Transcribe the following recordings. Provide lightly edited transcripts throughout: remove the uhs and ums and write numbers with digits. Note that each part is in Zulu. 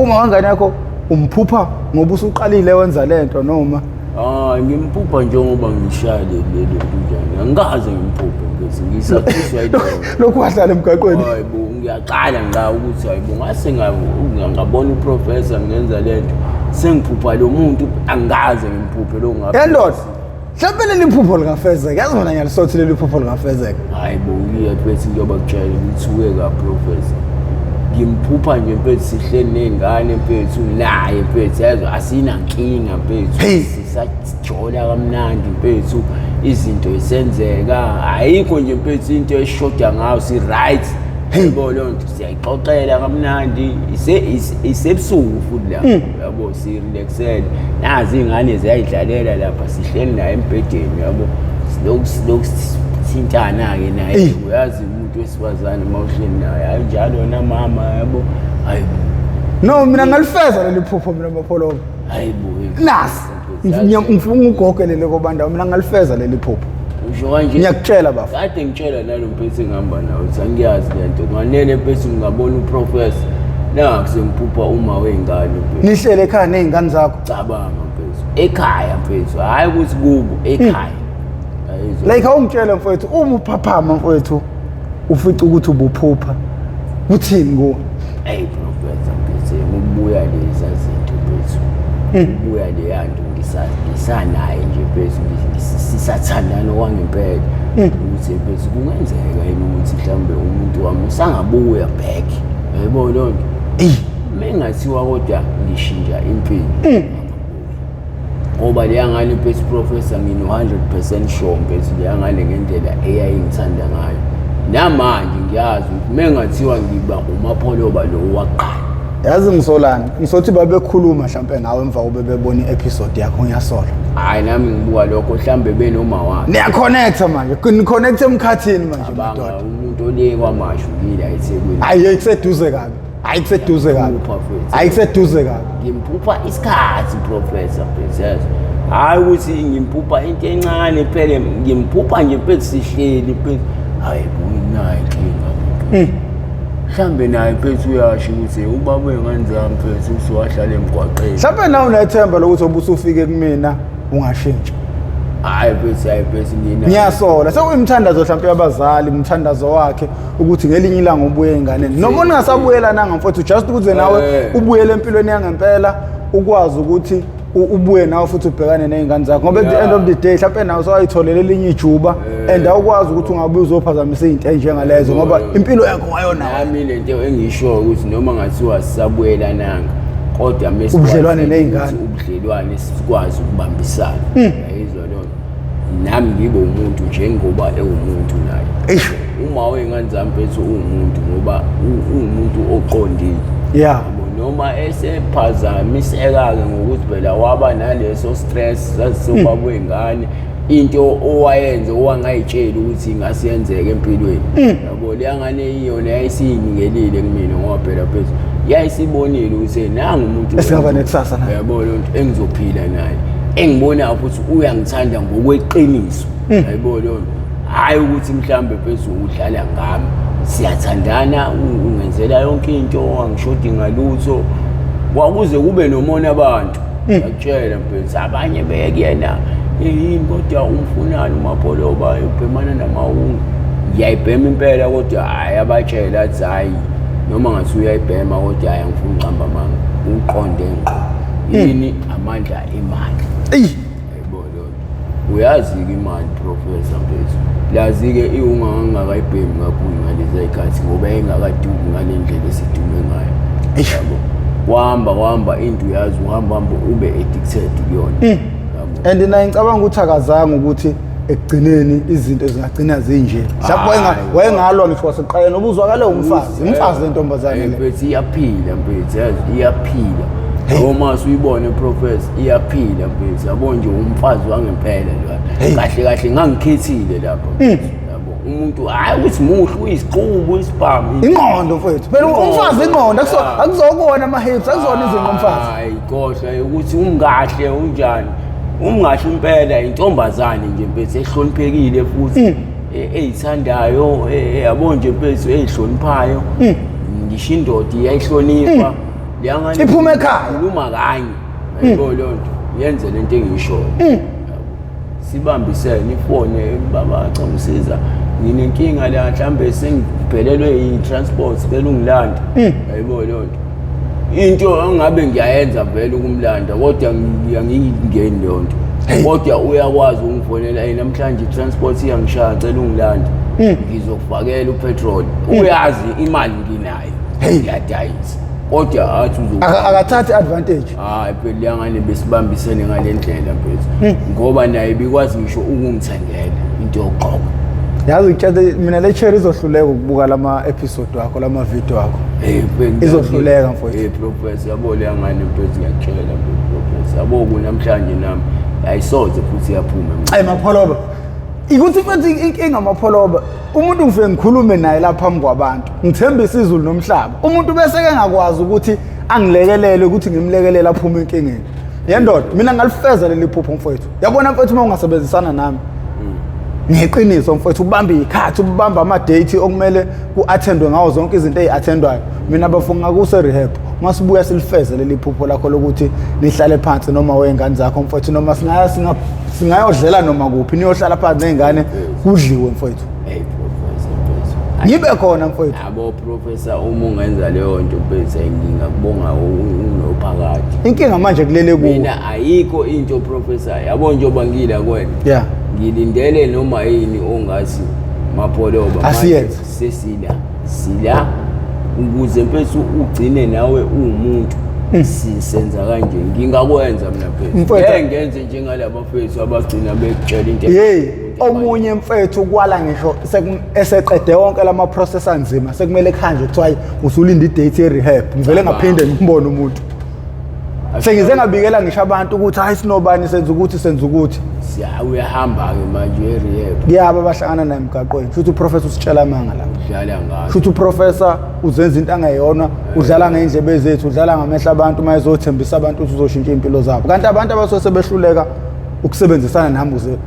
uma wangane yakho umphupha ngoba usuqalile wenza lento noma ngimphupha njengoba ngishaya lelo njani angikaze ngimphuphe bese ngisathiswa yilo lokhu wahlala emgaqweni hayibo ngiyaqala ukuthi hayibo ngase ngabona uprofessor ngenza lento sengiphupha lo muntu angaze ngimphuphe lo ngabe yendoda mhlawumbe leli phupho lingafezeka yazi mina ngiyalisothi leli phupho lingafezeka hayibo bese njengoba kutshela ngithuke ka professor ngimphupha nje mfethu sihleli nezingane mfethu naye mfethu yazo asinankinga mfethu sisajola kamnandi mfethu izinto isenzeka ayikho nje mfethu into eshoda ngayo si right yebo lonto siyayixoxela kamnandi isebusuku futhi la yabo si relaxed nazi ingane ziyayidlalela lapha sihleli naye embedeni yabo silokhu sithintana ke naye uyazi umuntu wesifazane mawuhleli naye ayinjalo na mama yabo hayibo no mina ngalifeza leli phupho mina bapholo hayibo nasi ngifuna ugogelele kobandawo mina ngalifeza leli phupho usho kanje ngiyakutshela bafu kade ngitshela nalo mphethe ngihamba nawo sangiyazi lento nganele mphethe ngabona uprofessor la kusemphupha uma wengane mphethe nihlele ekhaya nezingane zakho cabanga mphethe ekhaya mphethe hayi ukuthi kubo ekhaya like awungitshela mfowethu uma uphaphama mfowethu ufica ukuthi ubuphupha uthini ngo hey professor mphethe ukubuya lezi zinto mphethe ubuya le yanto ngisanaye nje mphethe sisathandana kwangempela ukuthi mphethe kungenzeka yini ukuthi mhlambe umuntu wami usangabuya back yebo lonto mengathiwa kodwa ngishintsha impilo ngoba le ngane mphethe professor ngino 100% sure mphethe le ngane ngendlela eyayingithanda ngayo namanje ngiyazi ukuthi mengathiwa ngiba umapholoba lo waqala yazi ngisolana ngisothi babekhuluma mhlawumbe ngawe emva kobe bebona i-episode yakho ngiyasola hayi nami ngibuka lokho mhlambe benoma wami niya-connecta manje ni-connecta emkhathini manje madoda umuntu ole kwamasho ngile ayithekwini hayi kuseduze kabi hayi kuseduze kabi hayi kuseduze kabi ngimphupha isikhathi professor princess hayi ukuthi ngimphupha into encane phela ngimphupha nje mpethu sihleli mpethu hayi bunayo inkinga mhlambe naye mpethu uyasho ukuthi ubaba engenzami mpethu usuwahlala emgwaqeni mhlambe nawe unethemba lokuthi obusufike kumina ungashintshi hayi mpethu ngiyasola sekuyimthandazo mhlambe yabazali umthandazo wakhe ukuthi ngelinye ilanga ubuye enganeni noma ungasabuyela nanga mfowethu just ukuthi nawe ubuyele empilweni yangempela ukwazi ukuthi ubuye nawe futhi ubhekane nezingane zakho ngoba at the end of the day mhlawumbe nawe sewayitholela elinye ijuba and awukwazi ukuthi ungabe uzophazamisa izinto enjengalezo ngoba impilo yakho wayona nami lento engisho ukuthi noma ngathiwa sisabuyela nanga kodwa mase ubudlelwane nezingane ubudlelwane sikwazi ukubambisana yayizwa lonto nami ngibe umuntu njengoba ewumuntu naye uma wengane zami phethu umuntu ngoba umuntu oqondile noma esephazamiseka-ke ngokuthi phela waba naleso stress sasizobaba wengane into owayenza owangayitsheli ukuthi ingasiyenzeka empilweni yabo le ngane iyona yayisiyinikelile kumina ngoba phela phethu yayisibonile ukuthi nanga umuntu esingaba nekusasa naye yabo lonto engizophila naye engibona ukuthi uyangithanda ngokweqiniso yabo lonto hayi ukuthi mhlambe phethu udlala ngami siyathandana ungenzela yonke into angishodi ngalutho kwakuze kube nomona abantu ngiyakutshela mpethu abanye bekuyena yini kodwa umfunani umapholoba ubhemana namawungu ngiyayibhema impela kodwa hayi abatshela athi hayi noma ngathi uyayibhema kodwa hayi angifuni uqamba manga uqonde ngqo yini amandla emali ayibona uyazi-ke imali professor mpethu lazi-ke ungangakayibhemi kakhulu ngalezi ayikhathi ngoba engakaduki ngale ndlela esidume ngayo yabo wahamba into uyazi uhamba ube addicted kuyona and naye ngicabanga ukuthi akazange ukuthi ekugcineni izinto zingagcina zinje mhlawumbe wayengalwa ngisho waseqaleni obuzwakale umfazi lentombazane mpethu iyaphila mpethu yazi iyaphila noma usuyibone professor iyaphila mpethu yabo nje umfazi wangempela kahle kahle ngangikhethile lapho yabo umuntu hayi ukuthi muhle uyisiqubu isibhamu ingqondo mfethu phela umfazi ingqondo akuzokona ama-hips akuzona izinto umfazi hayi kodwa ukuthi umkahle unjani umngahle impela intombazane nje mpethu ehloniphekile futhi eyithandayo yabo nje mpethu eyihloniphayo ngisho indoda iyayihlonipha liyangane iphume ekhaya uma kanye yabo lonto yenze lento engishoyo sibambisene ifone baba cha ngisiza nginenkinga la mhlambe sengiphelelwe i-transport sicela ungilanda yabo lonto into angabe ngiyayenza vele ukumlanda kodwa ngiyangingeni lonto kodwa uyakwazi ungifonela namhlanje i-transport iyangishaya cela ungilanda ngizokufakela upetrol uyazi imali nginayo ngiyadayisa kodwa athi akathathi advantage hayi phela liyangane besibambisene ngalendlela mfethu ngoba naye bikwazi ngisho ukungithandela into yoqoqa yazi ngitshela mina le cherry izohluleka ukubuka lama episode wakho lama video wakho izohluleka mfowethu professor yabo liyangane mfethu ngiyakutshela professor yabo kunamhlanje nami ayisoze futhi yaphuma mapholoba ikuthi mfethu inkinga amapholoba umuntu ngifike ngikhulume naye lapha phambi kwabantu ngithembisa izulu nomhlaba umuntu bese ke ngakwazi ukuthi angilekelele ukuthi ngimlekelele aphuma enkingeni yendoda mina ngalifeza leli phupho mfowethu yabona mfowethu uma ungasebenzisana nami ngeqiniso mfowethu ubamba ikhathi ubamba ama date okumele ku-attendwe ngawo zonke izinto eziattendwayo mina bafunga kuse rehab masibuya silifeze leli phupho lakho lokuthi nihlale phansi noma wengane zakho mfowethu noma singayodlela noma kuphi niyohlala phansi nezingane kudliwe mfowethu ngibe khona mfowethu yabo professor uma ungenza leyo nto bese ngingakubonga unophakathi inkinga manje kulele kuwe mina ayikho into professor yabo njengoba ngila kwena ngilindele noma yini ongathi mapholoba asiyenze sila ukuze mfethu ugcine nawe umuntu sisenza kanje ngingakwenza mina phela ngenze njengalabo mfethu abagcina bekutshela into omunye mfethu kwala ngisho eseqede wonke lama process anzima sekumele khanje kuthiwa usulinda i-date ye-rehab ngivele ngaphinde ngimbone umuntu sengize ngabikela ngisho abantu ukuthi hayi sinobani senza ukuthi uyahamba-ke manje e-rehab kuyaba abahlangana naye emgaqweni futhi uprofessor usitshela amanga lapho udlala ngayo futhi uprofessor uzenza into angayona udlala ngendlebe zethu udlala ngamehla abantu uma ezothembisa abantu ukuthi uzoshintsha impilo zabo kanti abantu abasose behluleka ukusebenzisana nami uze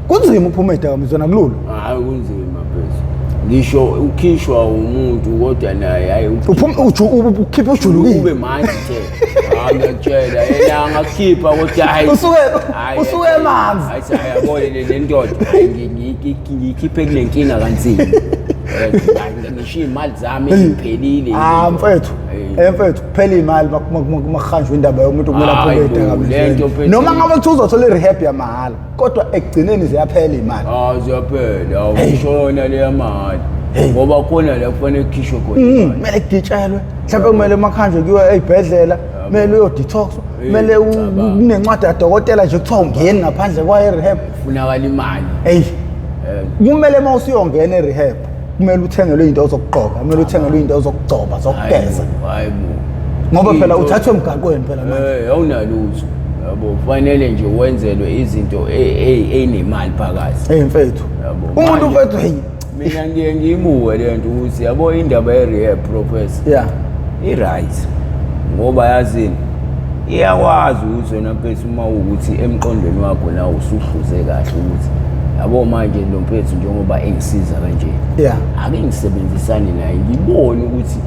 kunzima uphuma Idakamizwa nakulula hayi kunzima phezulu ngisho ukhishwa umuntu kodwa naye hayi ukhipha ujulukile ube manje nje ngiyatshela yena angakhipha kodwa hayi usuke emanzi hayi yabona le ndoda ngiyikhiphe kule nkinga kanzima ngisho imali zami eziphelile mfethu mfethu kuphela imali makuhanjwa indaba yomuntu kumele aphule Idakamizwa noma ngabe kuthi uzothola i-rehab yamahhala kodwa ekugcineni ziyaphela imali ziyaphela awushona le yamahhala ngoba khona la kufanele kukhishwe khona kumele kugitshelwe mhlawumbe kumele makhanjwe kuyiwe Esbhedlela kumele uyo-detox kumele kunencwadi kadokotela nje kuthiwa ungeni ngaphandle kwayo-rehab funakala imali kumele uma usuyongena e-rehab kumele uthengelwe into zokugqoka kumele uthengelwe into zokugcoba zokugeza ngoba phela uthathwe emgaqweni phela manje awunalutho yabo fanele nje wenzelwe izinto ezinemali phakathi mfethu umuntu mfethu mina ngiye ngiyibuke le nto ukuthi yabo indaba ye-rehab professor i-right ngoba yazini iyakwazi ukuthi wena mfethu uma ukuthi emqondweni wakho la usuhluze kahle ukuthi yabo manje lo mfethu njengoba engisiza kanje ake ngisebenzisane naye ngibone ukuthi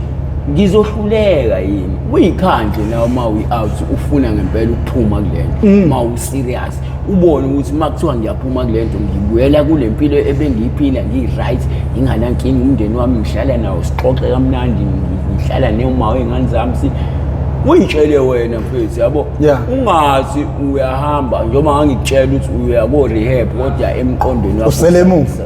ngizohluleka yini uyikhanje nawe uma uyi-out ufuna ngempela ukuphuma kulento uma u-serious ubone ukuthi uma kuthiwa ngiyaphuma kulento ngibuyela kule mpilo ebengiyiphila ngiyi-right nginganankinga umndeni wami ngihlala nawo sixoxe kamnandi ngihlala noma wey'ngane zami uyitshele wena mfethu yabo ungathi uyahamba njengoba ngangikutshela ukuthi uya ko-rehab kodwa emqondweni wakho usele emuva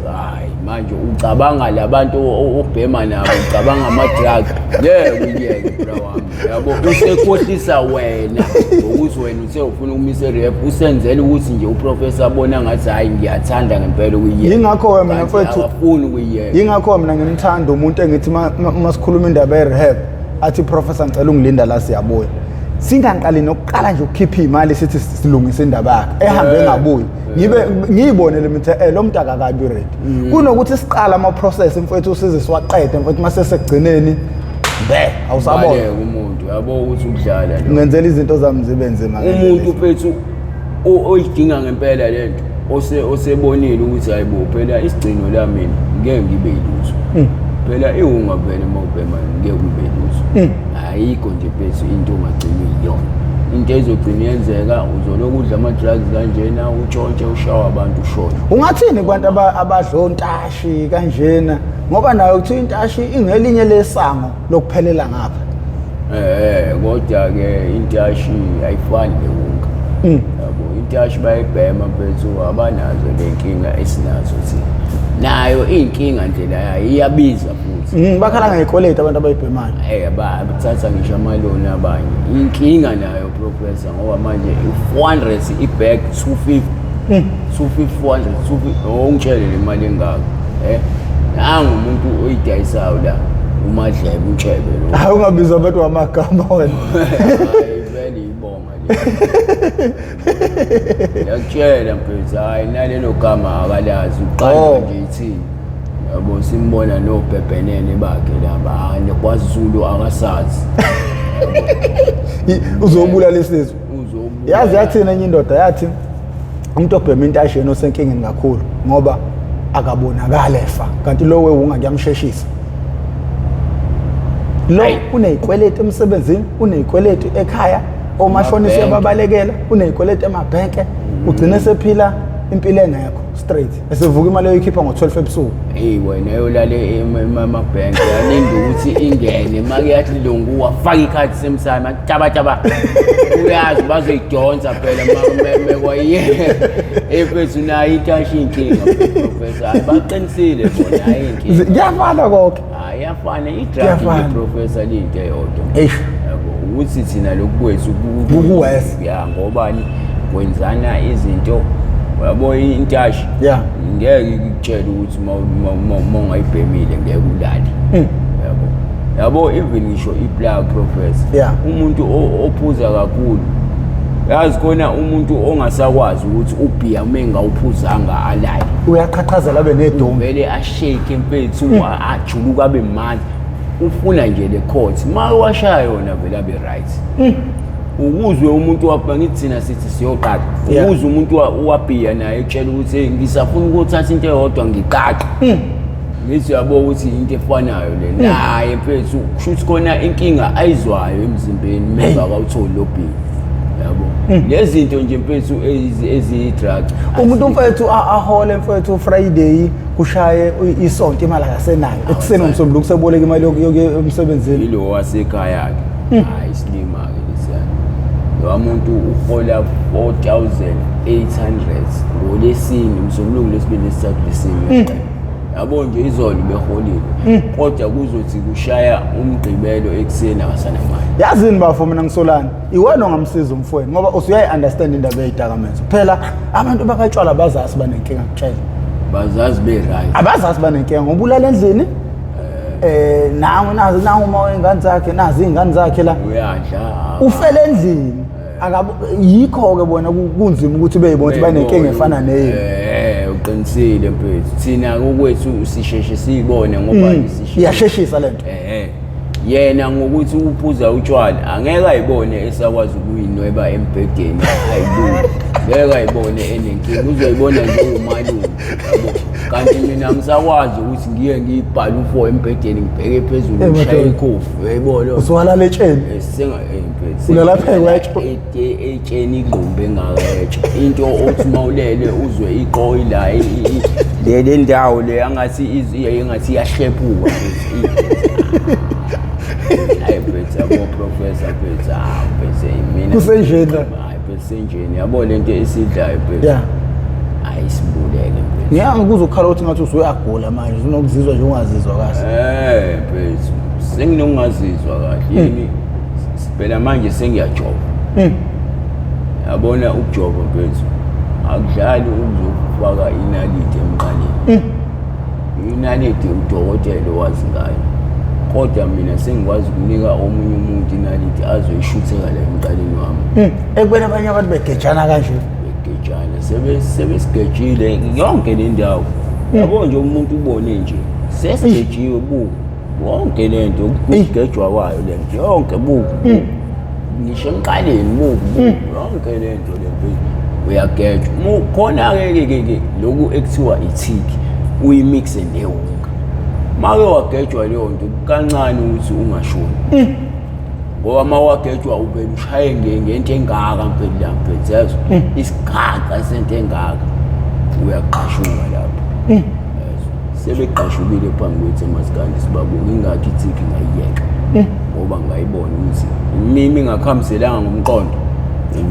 manje ucabanga labantu obhema nabo ucabanga ama-drug kuyeke bra wami yabo usekhohlisa wena ngokuthi wena uthe ufuna ukumisa e-rehab usenzela ukuthi nje uprofessor abona ngathi hayi ngiyathanda ngempela ukuyiyeka yingakho-ke mina mfethu akafuni ukuyiyeka yingakho mina ngimthanda umuntu engithi uma sikhuluma indaba ye-rehab athi professor ngicela ungilinda la siyabuya singaqali nokuqala nje ukukhipha imali sithi silungise indaba yakhe ehambe engabuyi ngiyibonele mina lo muntu akakabi ready kunokuthi siqala ama process mfethu usize siwaqede mfethu mase sekugcineni awusabona umuntu yabo ukuthi udlala ngenzela izinto zami zibe nzima umuntu mfethu oyidinga ngempela lento osebonile ukuthi hayibo phela isigcino la mina ngeke ngibe yilutho phela iwunga vele mawubhema ngeke ube yilutho hayi ayikho nje bese into ongagcina iyona. Into ezogcina yenzeka uzoloku udla ama-drugs kanjena utshontshe ushawa abantu ushona. Ungathini kubantu abadla ontashi kanjena ngoba nayo kuthiwa intashi ingelinye lesango lokuphelela ngapha. Kodwa-ke intashi ayifani newonga. Yabo intashi bayibhema mfethu abanazo le nkinga esinazo thina. Nayo inkinga ndlela yayo iyabiza futhi. Bakhala ngeyikoleti abantu abayibhemayo. Bathatha ngisho amaloni abanye. Inkinga nayo professor ngoba manje 400 ibag 250. 250 400 250 ongitshele le mali engaka. Nangu umuntu oyidayisayo la uMadlebe uTshebe lo. Hayi ungabiza abantu amagama wena. Hayi vele ibonga le. Yakutshela mfethu hayi nalelo gama akalazi uqala nje ithini. Yabo simbona nobhebhenene bakhe laba nekwaZulu akasazi. Uzobula lesizwe. Yazi yathina enye indoda yathi umuntu obhema intashi yena osenkingeni kakhulu ngoba akabonakala efa kanti lo weunga kuyamsheshisa. Lo uneyikweleti emsebenzini, uneyikweleti ekhaya, omashonisi yababalekela, uneyikweleti emabhenke, ugcine sephila impilo engekho straight. Esevuka imali oyikhipha ngo12 ebusuku. Wena yolale emabhenke yalinda ukuthi ingene make yathi longu wafaka ikhathi semsama taba uyazi bazoyidonsa phela mekwaye efethu nayo intashi inkinga professor abaqinisile bona hayi inkinga kuyafana konke ayafana idraft professor into eyodwa yabo ukuthi thina lokukwethu kuwesi ngobani kwenzana izinto yabo intashi ngeke ikutshela ukuthi mawungayibhemile ngeke ulale yabo even ngisho iplug professor umuntu ophuza kakhulu yazi khona umuntu ongasakwazi ukuthi ubhiya menga uphuzanga alale uyaqhaqhazela abe nedomu vele ashake mfethu ajuluka abe manje ufuna nje le court ma washaya yona vele abe right ukuzwe umuntu wabhangi thina sithi siyoqaqa ukuzwe umuntu wabhiya naye etshela ukuthi ngisafuna ukuthatha into eyodwa ngiqaqa ngithi yabo ukuthi into efanayo le naye mfethu kushuthi khona inkinga ayizwayo emzimbeni meva akawutholi lobhini yabo lezi zinto nje mfethu ezi-drug umuntu mfethu ahole mfethu Friday kushaye isonto imali akasenayo ekuseni umsombuluko kuseboleka imali yokuya emsebenzini yilo wasekhaya ke hayi silima ke lo muntu uhola 4,800 ngolesini umsombuluko lesibili lesithathu lesini yabo nje izolo beholile kodwa kuzothi kushaya umgqibelo ekseni akasanamali yazini bafo mina ngisolana iwena ongamsiza umfweni ngoba usuyayi understand indaba yeyidakamizwa phela abantu bakatshwala bazazi banenkinga kutshela bazazi be right abazazi banenkinga ngoba ulala endlini nangu uma ingane zakhe nazi izingane zakhe la uyadla ufele endlini yikho ke bona kunzima ukuthi beyibona ukuthi banenkinga efana neyo uqinisile mfethu thina ngokwethu sisheshe siyibone ngoba sisheshe iyasheshisa lento yena ngokuthi uphuza utshwala angeke ayibone esakwazi ukuyinweba embhedeni ayibuke ngeke ayibone enenkinga uzoyibona nje umalume yabo kanti mina ngisakwazi ukuthi ngiye ngibhale u4 embhedeni ngibheke phezulu ngishaya ikhofi uyayibona uswala letsheni ulalaphekwa etsheni igqumbe engaketshe into othi mawulele uzwe iqoyi la le ndawo le angathi engathi iyahlephuka hayi bese abo professor bese bese mina kusenjena hayi bese njeni yabo lento esidlayo bese ayisibuleke bese ngikuzokhala ukuthi ngathi usuyagula manje unokuzizwa nje ungazizwa kahle bese senginongazizwa kahle yini phela manje sengiyajova yabona ukujova bese akudlali ukuzofaka inaliti emqaleni inaliti udokotela owazi ngayo kodwa mina sengikwazi ukunika omunye umuntu inaliti azoyishutheka la emqaleni wami ekubeni abanye abantu begejana kanje begejana sebesigejile yonke le ndawo yabo nje umuntu ubone nje sesigejiwe wonke lento ukugejwa kwayo lento yonke ngisho emqaleni yonke lento lento uyagejwa khona ke lokhu ekuthiwa ithiki uyimixe newonga make wagejwa leyo nto kancane ukuthi ungashoni ngoba mawagejwa uvela ushaye ngento engaka mpela mphezulu isigaqa sento engaka uyaqashuka lapho sebeqashukile phambi kwethu emasikandi sibabonga ingathi ithiki ngayiyeka ngoba ngayibona ukuthi mimi ngakhambiselanga ngomqondo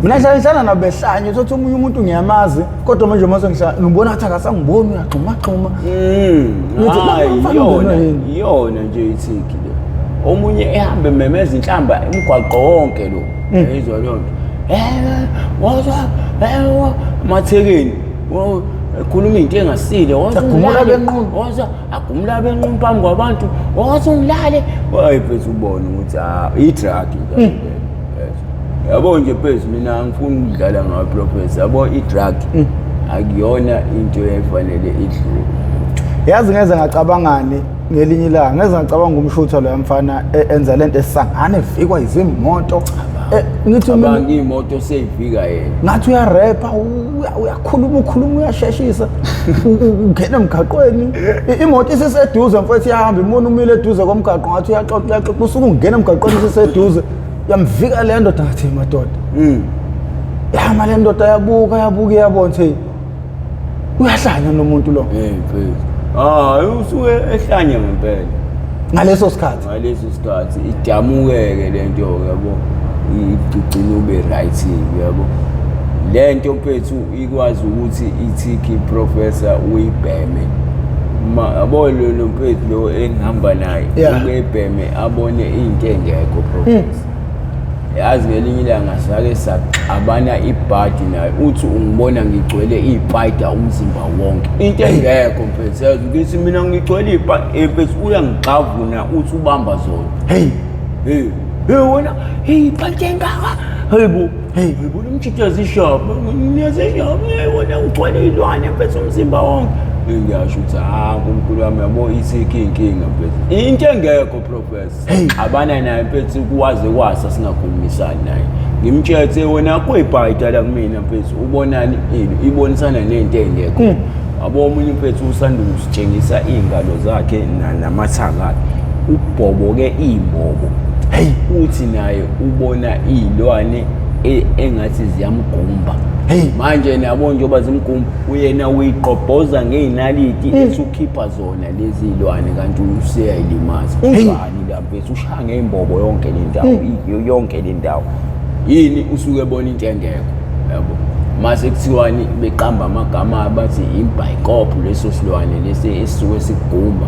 mina ngihlala nabehlanye sothi omunye umuntu ngiyamazi kodwa manje mase ngibona athi akasangiboni uyaxhuma iyona nje ithiki le omunye ehambe memeza inhlamba umgwaqo wonke lo yizwa lonke wazwa mathekeni khuluma into engasile agumula benqunu agumula benqunu phambi kwabantu wathi ungilale phezulu ubone ukuthi i-drug yabo nje phezulu mina ngifuna ukudlala ngayo professor yabo i-drug akuyona into efanele idlule yazi ngeze ngacabangani ngelinye ilanga ngeze ngacabanga umshutha lo yamfana enza lento esangane evikwa izimoto ngithi abanga imoto seyivika yena ngathi uyarapha uyakhuluma uyasheshisa ungena emgaqweni imoto isiseduze mfowethu iyahamba imona umile eduze komgaqo ngathi uyaxoxa usuku ungena emgaqweni isiseduze yamvika le ndoda ngathi madoda yama le ndoda yabuka iyabona nje uyahlanya nomuntu lo mfethu usuke ehlanya ngempela ngaleso sikhathi idamukeke lento yabo igcina ube right yabo lento mfethu ikwazi ukuthi ithiki professor uyibheme yabo lo mfethu lo engihamba naye ubebheme abone into engekho professor yazi ngelinye ilanga sake saqabana ibhadi naye uthi ungibona ngigcwele iPider umzimba wonke into engekho mfethu ngithi mina ngigcwele iPider uyangixavuna uthi ubamba zona wena iPider engaka bo umtshithazi ishop ngiyazishop wena ugcwele ilwane mfethu umzimba wonke ngiyasho ukuthi uNkulunkulu wami yabo ithiki inkinga mfethu into engekho professor abana naye mfethu kuwaze kwasa singakhulumisani naye ngimtshetse wena kuyibhayida la kumina mfethu ubonani ibonisana nento engekho yabo omunye mfethu usanda usitshengisa ingalo zakhe namathanga ubhoboke imbobo uthi naye ubona izilwane engathi ziyamgumba manje nabo njengoba zimgumba uyena uyiqobhoza ngeinaliti esukhipha zona lezi zilwane kanti useyayilimaza unjani la mfethu ushaya ngeimbobo yonke le ndawo yonke le ndawo yini usuke ebona into engekho yabo mase kuthiwani beqamba amagama abathi imbhayikophu leso silwane lesi esisuke sigumba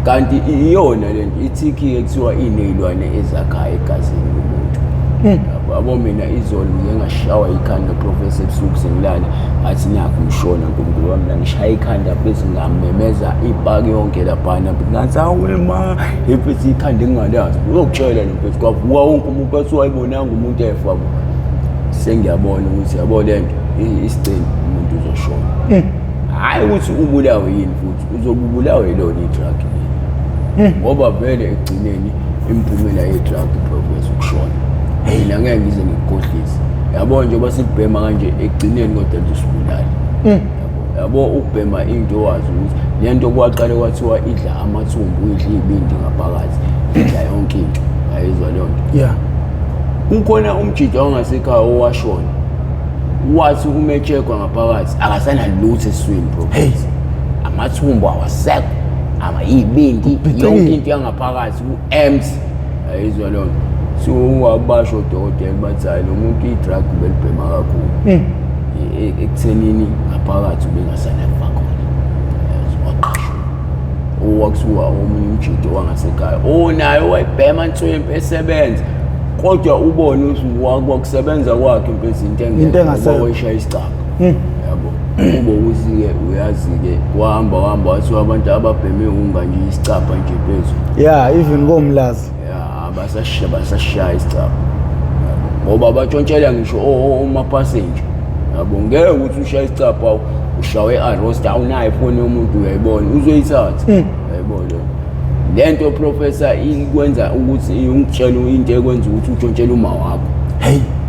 kanti iyona lento ithiki ekuthiwa inezilwane ezakhaya egazini lomuntu yabo mina izolo ngingashawa ikhanda professor ebusuku sengilala athi nakho ngishona ngoNkulunkulu wami la ngishaya ikhanda bese ngamemeza ibhaki yonke laphana ngathi awema ephisi ikhanda engingalazi uzokutshela lo mfethu kwavuka wonke umuntu bathi wayibonanga umuntu efa sengiyabona ukuthi yabo lento isicelo umuntu uzoshona hayi ukuthi ubulawe yini futhi uzobulawa yilona i-drug ngoba vele egcineni impumela ye-drug professor ukushona mina ngeke ngize ngikhohlise yabo nje basibhema kanje egcineni kodwa nje sibulala yabo ukubhema into wazi ukuthi lento kwaqale kwathiwa idla amathumbu idla ibindi ngaphakathi idla yonke into ayizwa lonto ukhona umjida ongasekhaya owashona wathi umechekwa ngaphakathi akasana lutho eswini professor amathumbu awasekho ibindi yonke into yangaphakathi ku-empty ayizwa lonto so wabasho udokotela bathi hayi lo muntu i-drug belibhema kakhulu ekuthenini ngaphakathi ubengasanafa khona waqashwa owakusuka omunye umjida wangasekhaya naye wayibhema nswempe esebenza kodwa ubone ukuthi wakusebenza kwakhe impela into engekho wayishaya isicaba yabo ube ukuthi-ke uyazi-ke wahamba wathi abantu ababheme unga nje isicaba nje phezulu even komlazi basashaya isicaba ngoba batshontshela ngisho omapassenger yabo ngeke ukuthi ushaya isicaba ushawe i-arrest awunayo ifoni yomuntu uyayibona uzoyithatha yayibona lento professor ikwenza ukuthi ungitshela into ekwenza ukuthi utshontshele uma wakho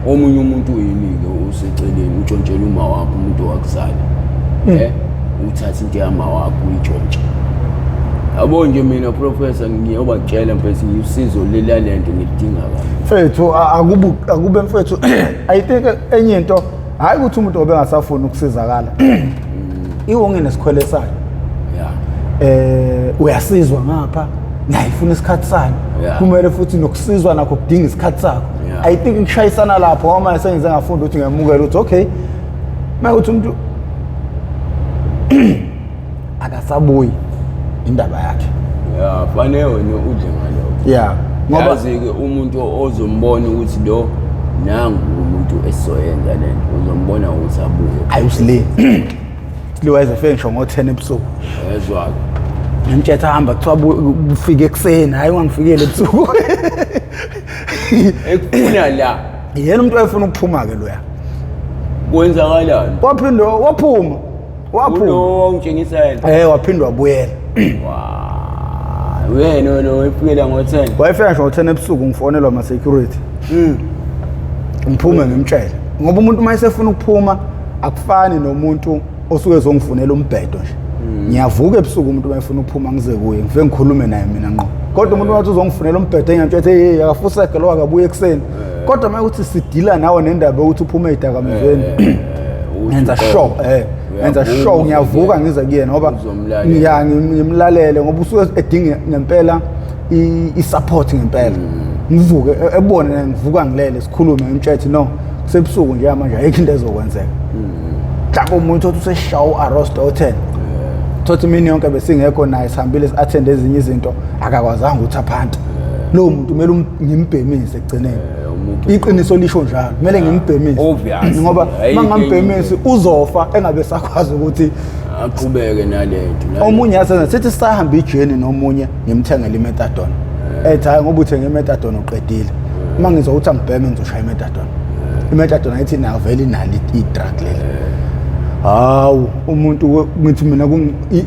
omunye umuntu uyini-ke useceleni utshontshele uma wakho umuntu wakuzala uthatha into yama wakho uyitshontshe yabo nje mina professor ngiyoba kutshela mfethu ngiyusizo lela lento ngidinga kabi mfethu akube mfethu I think enye into hayi ukuthi umuntu obengasafuni ukusizakala iwonke nesikhwele sakhe uyasizwa ngapha ngiyayifuna isikhathi sami kumele futhi nokusizwa nakho kudinga isikhathi sakho I think ukushayisana lapho uma sengize ngafunda ukuthi ngiyamukela ukuthi okay makuthi umuntu akasabuyi indaba yakhe fanele wena udle ngalokho ngoba ke umuntu ozombona ukuthi lo nangu umuntu esoyenza lento uzombona ukuthi abuye ayusile liwayeze feke ngisho ngo10 ebusuku yezwaka ngimthetha hamba kuthiwa ufike ekseni hayi ungangifikele ebusuku ekufuna la yena umuntu ayefuna ukuphuma ke loya kwenzakalani waphinde waphuma lo ungitshengisela waphinde wabuyela wena lo efikela ngo10 wayefika ngisho ngo10 ebusuku ngifonelwa ama security ngiphume ngimtshela ngoba umuntu mayesefuna ukuphuma akufani nomuntu osuke ezongifunela umbhedo nje ngiyavuka ebusuku umuntu mayefuna ukuphuma ngize kuye ngifike ngikhulume naye mina ngqo kodwa umuntu wathi uzongifundela umbhedo engiyamtshela hey akafuseke lo akabuye ekseni kodwa makuthi sidila nawe nendaba ukuthi uphume Idakamizweni ngenza show ngiyavuka ngize kuyena ngoba ngimlalele ngoba usuke edinga ngempela i-support ngempela ngivuke ebone ngivuka ngilele sikhulume ngimtshela no kusebusuku nje manje ayikho into ezokwenzeka mhlawumbe umuntu othi useshawu arrest hotel thothi mina yonke besingekho naye sihambile attend ezinye izinto akakwazanga ukuthi aphanta lo muntu kumele ngimbhemise ekugcineni iqiniso lisho njalo kumele ngimbhemise ngoba mangambhemisi uzofa engabe sakwazi ukuthi aqhubeke nalento omunye yasenza sithi sahamba ijeni nomunye ngimthengele imetadone hayi ngoba uthenge imetadone uqedile uma ngizokuthi angibheme ngizoshaya imetadone ayithi na vele inali i-drug level hawu umuntu ngithi mina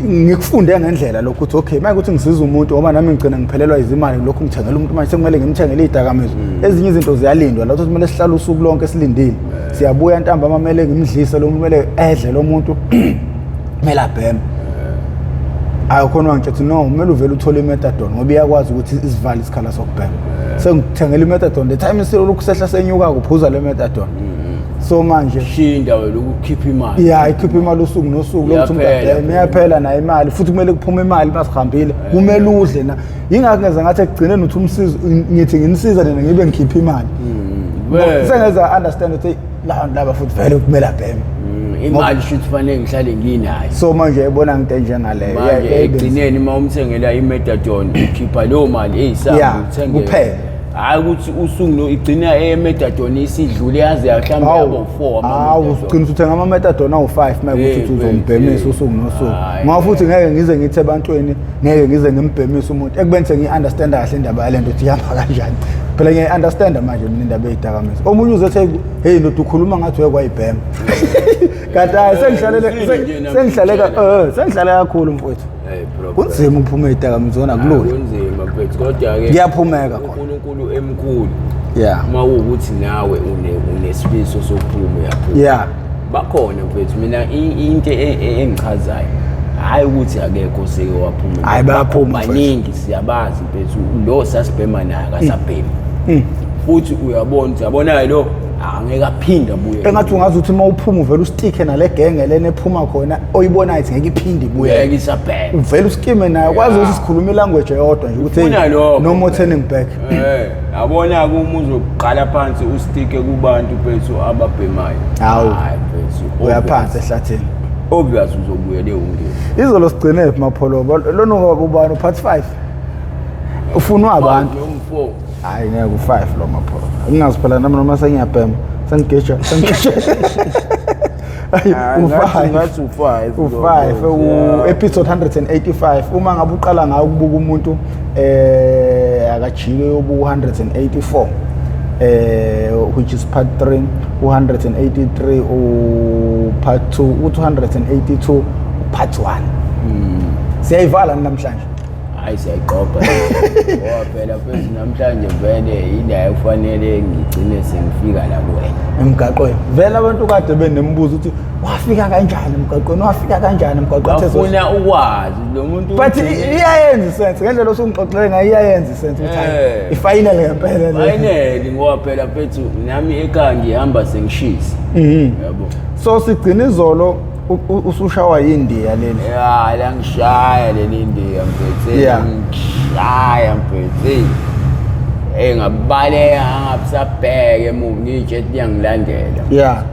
ngikufunde ngendlela lokho ukuthi okay manje ukuthi ngisiza umuntu ngoba nami ngicina ngiphelelwa izimali lokho ngithengela umuntu manje sekumele ngimthengele Idakamizwa ezinye izinto ziyalindwa lapho kumele sihlale usuku lonke silindile siyabuya ntambama kumele ngimdlise lo kumele edle lo muntu kumele abheme ayikhona wangithi no kumele uvele uthole imetadone ngoba iyakwazi ukuthi isivale isikhala sokubhema sengithengela imetadone the time isilo lokusehla senyuka kuphuza le metadone so manje shinda lokukhipha imali ikhipha imali usuku nosuku lokuthi umbheme iyaphela nayo imali futhi kumele kuphume imali masihambile kumele udle na ingakho ngeze ngathi ekugcineni uthi umsizo ngithi nginisiza nina ngibe ngikhipha imali sengeza understand ukuthi laba futhi vele kumele abheme imali shothi fanele ngihlale nginayo so manje yabona into enjengaleyo ekugcineni uma umthengela imetadone ukhipha leyo mali eyisamba uthenge kuphela hayi ukuthi usuku igcina emetadone isidlule yaze mhlawumbe yabo 4 uqinisa uthenga ama metadone awu5 mayekuthi uzombhemisa usuku nosuku ngoba futhi ngeke ngize ngithi ebantweni ngeke ngize ngimbhemisa umuntu ekubeni sengi-understand kahle indaba yalento ukuthi ihamba kanjani phela ngiya-understand manje mina indaba yeDakamizwa omunye uzethe hey ndoda ukhuluma ngathi uyekwayibhema kanti hayi sengihlale kakhulu mfowethu kunzima ukuphuma eDakamizwa kulula kunzima mfethu kodwa ke kuyaphumeka uNkulunkulu emkhulu uma ukuthi nawe unesifiso sokuphuma uyaphuma bakhona mfethu mina into engichazayo hayi ukuthi akekho seke waphuma hayi bayaphuma baningi siyabazi mfethu lo sasibhema naye akasabhema futhi uyabona lo angeke aphinda buye engathi ungazi ukuthi uma uphuma uvela ustikhe nale genge lena ephuma khona oyibonayo ukuthi ngeke iphinde ibuye ngeke isabhema uvela uskime nayo kwazi ukuthi sikhuluma ilanguage eyodwa nje ukuthi no more turning back yabona ke uma uzoqala phansi ustike kubantu bethu ababhemayo hayi bethu uyaphansi ehlathini obvious uzobuyele ungeni izolo sigcine mapholoba lona ubani part 5 ufunwa abantu hayi ngeke u5 lo mapholo ngingaziphela nami noma sengiyabhema sengigeja u5 episode 185 uma ngabe uqala ngayo ukubuka umuntu akajike yobuka 184 which is part 3 u183 part 2 u282 part 1 siyayivala namhlanje hayi siyayiqopha ngoba phela phezu namhlanje vele yindawo efanele ngigcine sengifika la kuwena emgaqweni vele abantu kade benembuzo ukuthi wafika kanjani emgaqweni wafika kanjani emgaqweni bafuna ukwazi lo muntu but iyayenza sense ngendlela osungixoxele ngayo iyayenza sense ukuthi i-final ngempela le final ngoba phela phethu nami ekhaya ngihamba sengishisa yabo so sigcina izolo usushawa yindiya leli ya la ngishaya leli ndiya mphethe ngishaya mphethe ngabaleka ngabusabheke emuva ngitshe yangilandela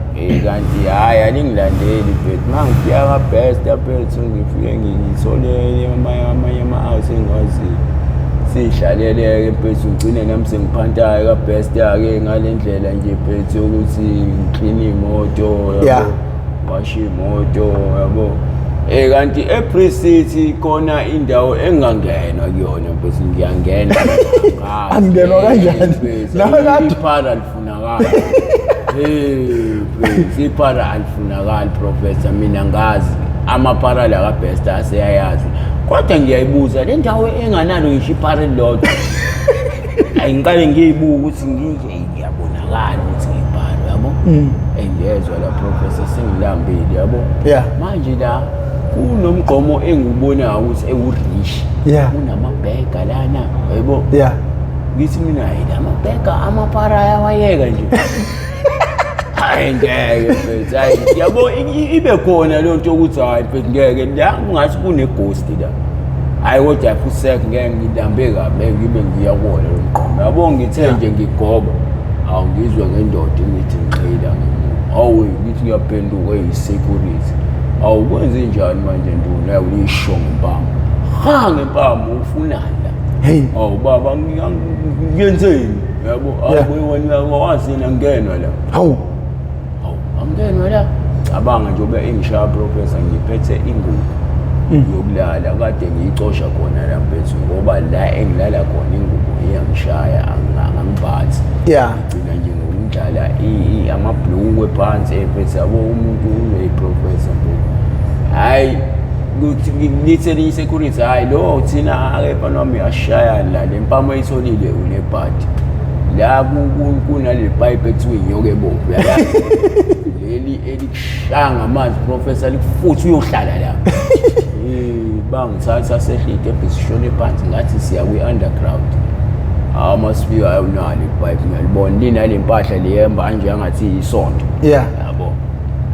kanti hayi alingilandeli mfethu mangifika ka-best aphethu ngifike ngisolele amanye ama-house engazi sihlaleleke mfethu ngigcine nami sengiphantayo ka-best-ke ngale ndlela nje mfethu yokuthi ngikline imoto washe imoto yabo kanti e-Pre-City khona indawo engangenwa kuyona mfethu ngiyangena angenwa kanjani iphara alifunakala iphara alifunakali professor mina ngazi amaphara la ka-best aseyayazi kodwa ngiyayibuza le ndawo enganalo ngisho iphara elilodwa ayingiqale ngiyibuka ukuthi ngiyabonakala ukuthi ngiphara yabo engiyezwa la professor sengilambile yabo manje la kunomgqomo engiwubonayo ukuthi ewurishi kunamabhega lana yabo ngithi mina hayi lamabhega amaphara ayawayeka nje hayi ngeke mfethu hayi yabo ibe khona leyo nto ukuthi hayi mfethu ngeke la kungathi kune-ghost la hayi kodwa futhi ngeke ngilambe kabi ngibe ngiyabona lo mqondo yabo ngithe nje ngigoba awu ngizwe ngendoda ngithi ngiqhela awu ngithi ngiyaphenduka eyi-security awu kwenze njani manje nduna uyisho ngempama ngempama ufunani la awu baba ngiyenzeni yabo awu wena wazina ngenwa la angenwa la cabanga nje ube engishaya professor ngiphethe ingubo yokulala kade ngiyicosha khona la mfethu ngoba la engilala khona ingubo iyangishaya angangiphathi ngigcina nje ngomdlala amabhlukwe phansi ephethe yabo umuntu uyi-professor hayi ngithe i-security hayi lo thina akepha noma uyashaya la le mpama eyitholile unebhadi la kunale pipe ekuthiwa inyoka ebomvu yala leli elikushaya ngamanzi professor likufuthi uyohlala la bangithatha sehlite ebhesishone phansi ngathi siya kwi-underground masifika ayonalo ipipe ngiyalibona linale mpahla liyemba kanje angathi isonto yabo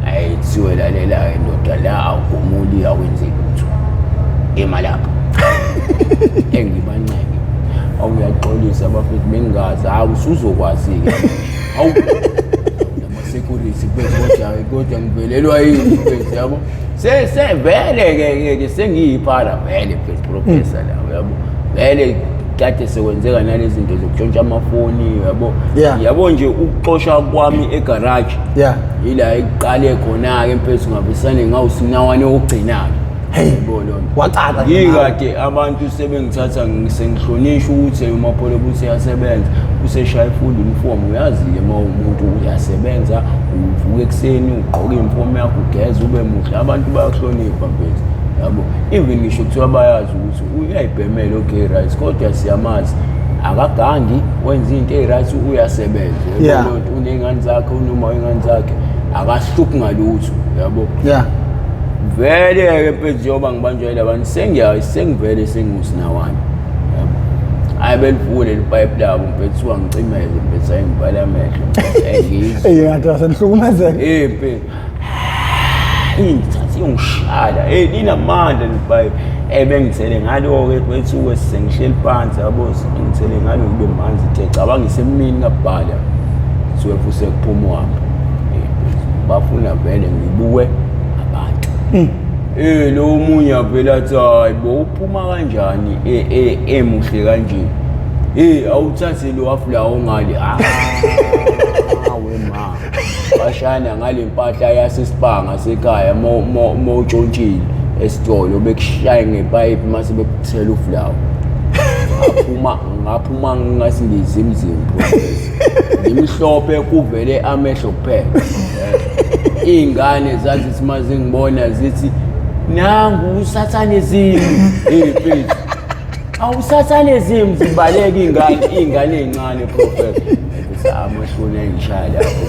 ayithiwe lalela indoda la awugomuli awenze lutho emalapha engibanceke awuyaxolisa abafethu bengazi hawu usuzokwazi-ke hawu nama-security kodwa ngivelelwa yini mfethu yabo sevele-ke sengiyiphara vele mfethu professor lawo yabo vele kade sekwenzeka nalezi zinto zokutshontsha amafoni yabo nje ukuxosha kwami egaraji ila ekuqale khona-ke mfethu ngabisane ngawusinawane wokugcina-ke waqala yikade abantu sebengithatha sengihlonishwa ukuthi umapolo buseyasebenza useshaya i-full uniform uyazi-ke uma umuntu uyasebenza uvuka ekuseni ugqoke iy'mfomu yakho ugeze ube muhle abantu bayakuhlonipha mfethu yabo even ngisho kuthiwa bayazi ukuthi uyayibhemela okay right kodwa siyamazi akagangi wenza into ey-right uyasebenza uney'ngane zakhe unoma wey'ngane zakhe akasihluphi ngalutho yabo vele-ke mfethu njengoba ngibanjwele abantu sengivele sengusinawane yabo hayi belivule lipayipi labo mfethu wangicimeze mfethu ayingivala amehlo ngathi wasenihlukumezeke mfethu ngithathi iyongishala linamandla lipayipi bengithele ngalo-ke mfethu sengihleli phansi yabo ngithele ngalo kube manzi ithe cabanga isemini ngabhala kuthiwe futhi sekuphuma uhambo bafuna vele ngibuke abantu lo munye avela athi hayi bo uphuma kanjani emuhle kanje awuthathe lo wafulawo ngale wema bashana ngale mpahla yasesibanga sekhaya mawutshontshile esitolo bekushaye ngepayipi mase bekuthela ufulawo ngaphuma ngasingizimzimbi ngimhlophe kuvele amehlo kuphela iy'ngane zathi simaze ngibona zithi nangu usathane zimi mfethu awusathane zimi zibaleka ingane ezincane prophet amahloni engishaya lapho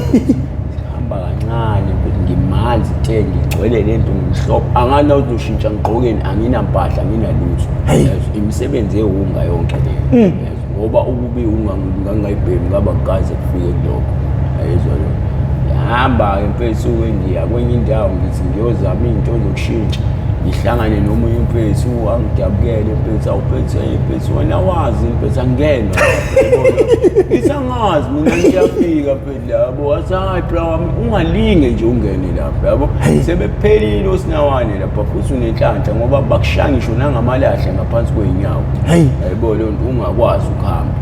hamba kancane ngimanzi ngigcwele lento ngihlobo angana uzoshintsha ngigqokeni anginampahla nginalutho imisebenzi ehunga yonke le ngoba ukubi ungangayibhemi ngaba gazi kufike kulokho ayizwa lo yahamba empethu ngiya kwenye indawo ngithi ngiyozama into zokushintsha ngihlangane nomunye impethu angidabukele impethu awuphethe impethu wena wazi impethu angena isangazi mina ngiyafika phela yabo wathi hayi bra wami ungalinge nje ungene lapha yabo sebephelile osinawane lapha futhi unenhlanhla ngoba bakushaya ngisho nangamalahla ngaphansi kweinyawo yabo lo nto ungakwazi ukuhamba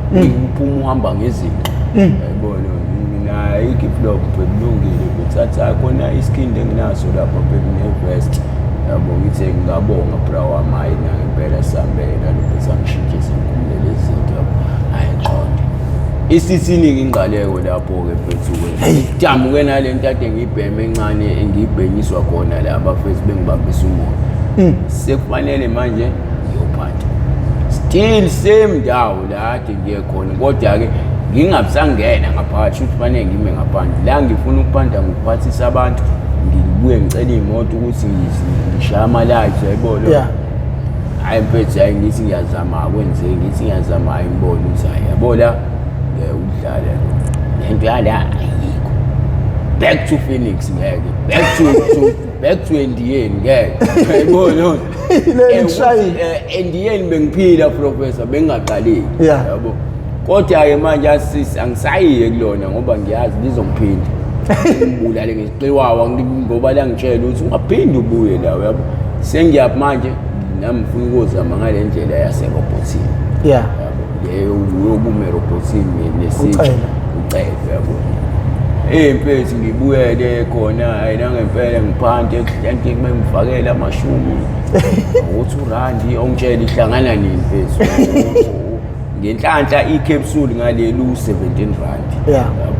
uphuma uhamba ngezinto yabo lo mina ikiflop belungile bethatha khona iskinde enginaso lapha phela yabo ngithi ngingabonga bra wami hayi ngempela sambela lokho sangishintshe senkumele izinto hayi qonde isithini ngingqaleko lapho ke mfethu wena idamuke nalento kade ngibheme encane engibhenyiswa khona la abafethu bengibambisa umoya sekufanele manje ngiyophatha still same ndawo la ade ngiye khona kodwa ke ngingabusangena ngaphakathi futhi fanele ngime ngaphandle la ngifuna ukuphanda ngiphathisa abantu ngibuye ngicela imoto ukuthi ngishaya ama-lights yayibona hayi mfethu hayi ngithi ngiyazama akwenzeki ngithi ngiyazama hayi ngibone ukuthi hayi yabo la udlala lento yala ayikho back to Phoenix ngeke back to Indian ngeke yayibona Indian bengiphila professor bengaqaleki yabo kodwa ke manje angisayiye kulona ngoba ngiyazi lizongiphinda ngibulale ngesiqiwawa ngoba la ngitshela ukuthi ungaphindi ubuye la yabo sengiyapha manje nami ngifuna ukuzama ngale ndlela yaserobotini yabo leyo yokume robotini nesitsha ucela yabo mfethu ngibuyele khona ayina ngempela ngiphante ehlante ngimfakela amashumi uthi urandi ongitshela ihlangana nini mfethu ngenhlanhla i-capsule ngalelu 17 rand yabo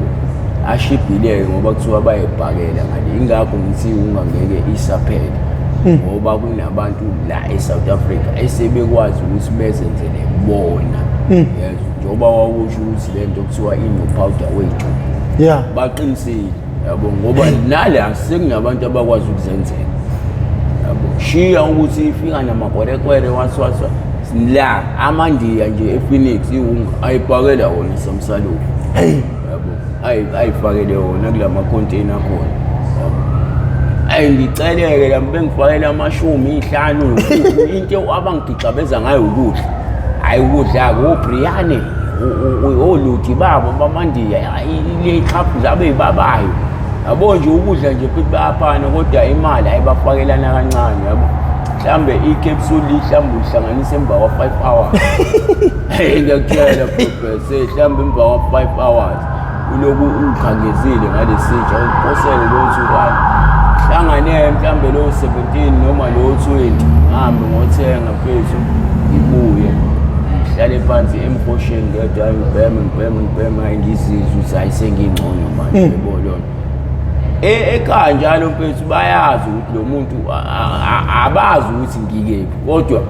ashibhile ngoba kuthiwa bayebhakela ngale ingakho ngithi ungangeke isaphele ngoba kunabantu la eSouth Africa esebekwazi ukuthi bezenzele bona njengoba wawusho ukuthi lento kuthiwa ino powder weight baqinisile yabo ngoba nala sekunabantu abakwazi ukuzenzela yabo shiya ukuthi ifika namakwerekwere waswaswa la amandiya nje ePhoenix ayibhakela wona samsalofu ayifakele wona kulama container khona ngiceleke la bengifakele amashumi 5 into abangigixabeza ngayo ukudla hayi ukudla koBriane oluthi babo bamandiya ile khaphu zabe babayo yabo nje ukudla nje futhi bayaphana kodwa imali ayibafakelana kancane yabo mhlambe i-capsule mhlambe uhlanganisa emva kwa 5 hours ngiyakutshela professor mhlambe emva kwa 5 hours uloku ukhangezile ngalesitsha uphosele lo 2 hlangane mhlambe lo 17 noma lo 20 hambe ngothenga phezulu ngibuye ngihlale phansi emhosheni ngedwa ngibheme ngizizwe ukuthi ayisengingcono manje yebona ekhaya njalo mfethu bayazi ukuthi lo muntu abazi ukuthi ngikephi kodwa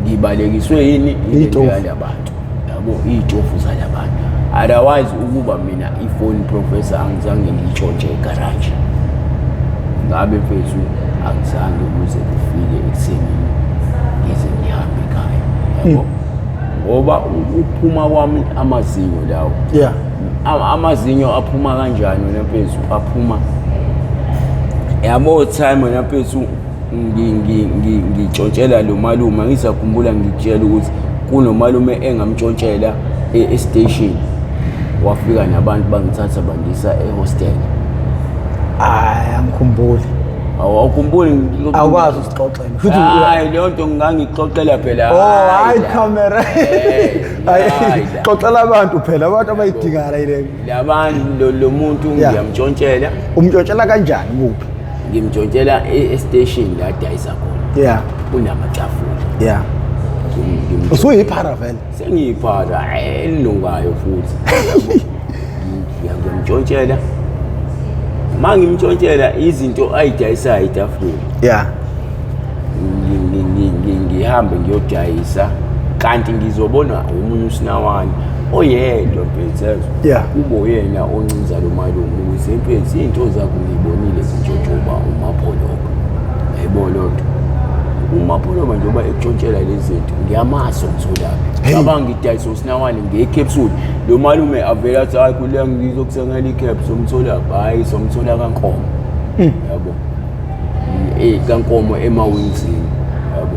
ngibalekiswe yini into yalabantu yabo itofu zalabantu otherwise ukuba mina iphone professor angizange ngitshontshe egarage ngabe mfethu angizange ukuze kufike ekseni ngize ngihambe ekhaya yabo ngoba uphuma kwami amazinyo lawo amazinyo aphuma kanjani wena mfethu aphuma yabo time wena mfethu ngitshontshela lo malume ngisakhumbula ngitshela ukuthi kunomalume engamtshontshela e-station wafika nabantu bangithatha bandisa ehostel angikhumbuli awukhumbuli awukwazi usixoxe futhi hayi leyo nto ngangixoxela phela hayi camera xoxela abantu phela abantu abayidingana ile labantu lo muntu ngiyamtshontshela umtshontshela kanjani kuphi ngimtshontshela e-station la dayisa khona kunamatafula usuyiphara vele sengiyiphara elungayo futhi ngiyamtshontshela mangimtshontshela izinto ayidayisayo etafuleni ngihambe ngiyodayisa kanti ngizobona umunye usinawani oyedwa phezulu kube yena oncinza lo malungu ukuze impethu into zakho ngiyibonile zintshotshoba uMapholoba ayibononto uMapholoba njengoba ekutshontshela lezi zinto ngiyamaso ngitholaphi abanga ngidayisa usinawani ngecapsule lo malume avela athi hayi kule ngizokusengela icap somtholaphi hayi somthola kaNkomo yabo kaNkomo emawinzini yabo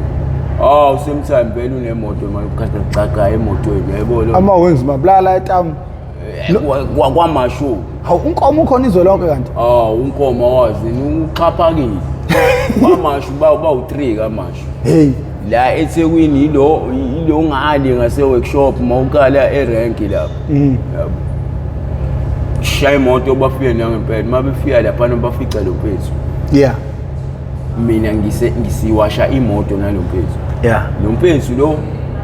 usemthambeni unemoto manje ukhathacaka emotweni yayibona ama-wings mablala etamu kwamashu hawu uNkomo ukhona izwe lonke kanti uNkomo awazini uxhaphakile kwamashu bawu-3 kamashu la eThekwini yilo ngale ngase-workshop mawukala erank lapho yabo shaya imoto bafike nangempela mabefika laphana bafica lo mpethu mina ngisiwasha imoto nalo mpethu lo mpethu lo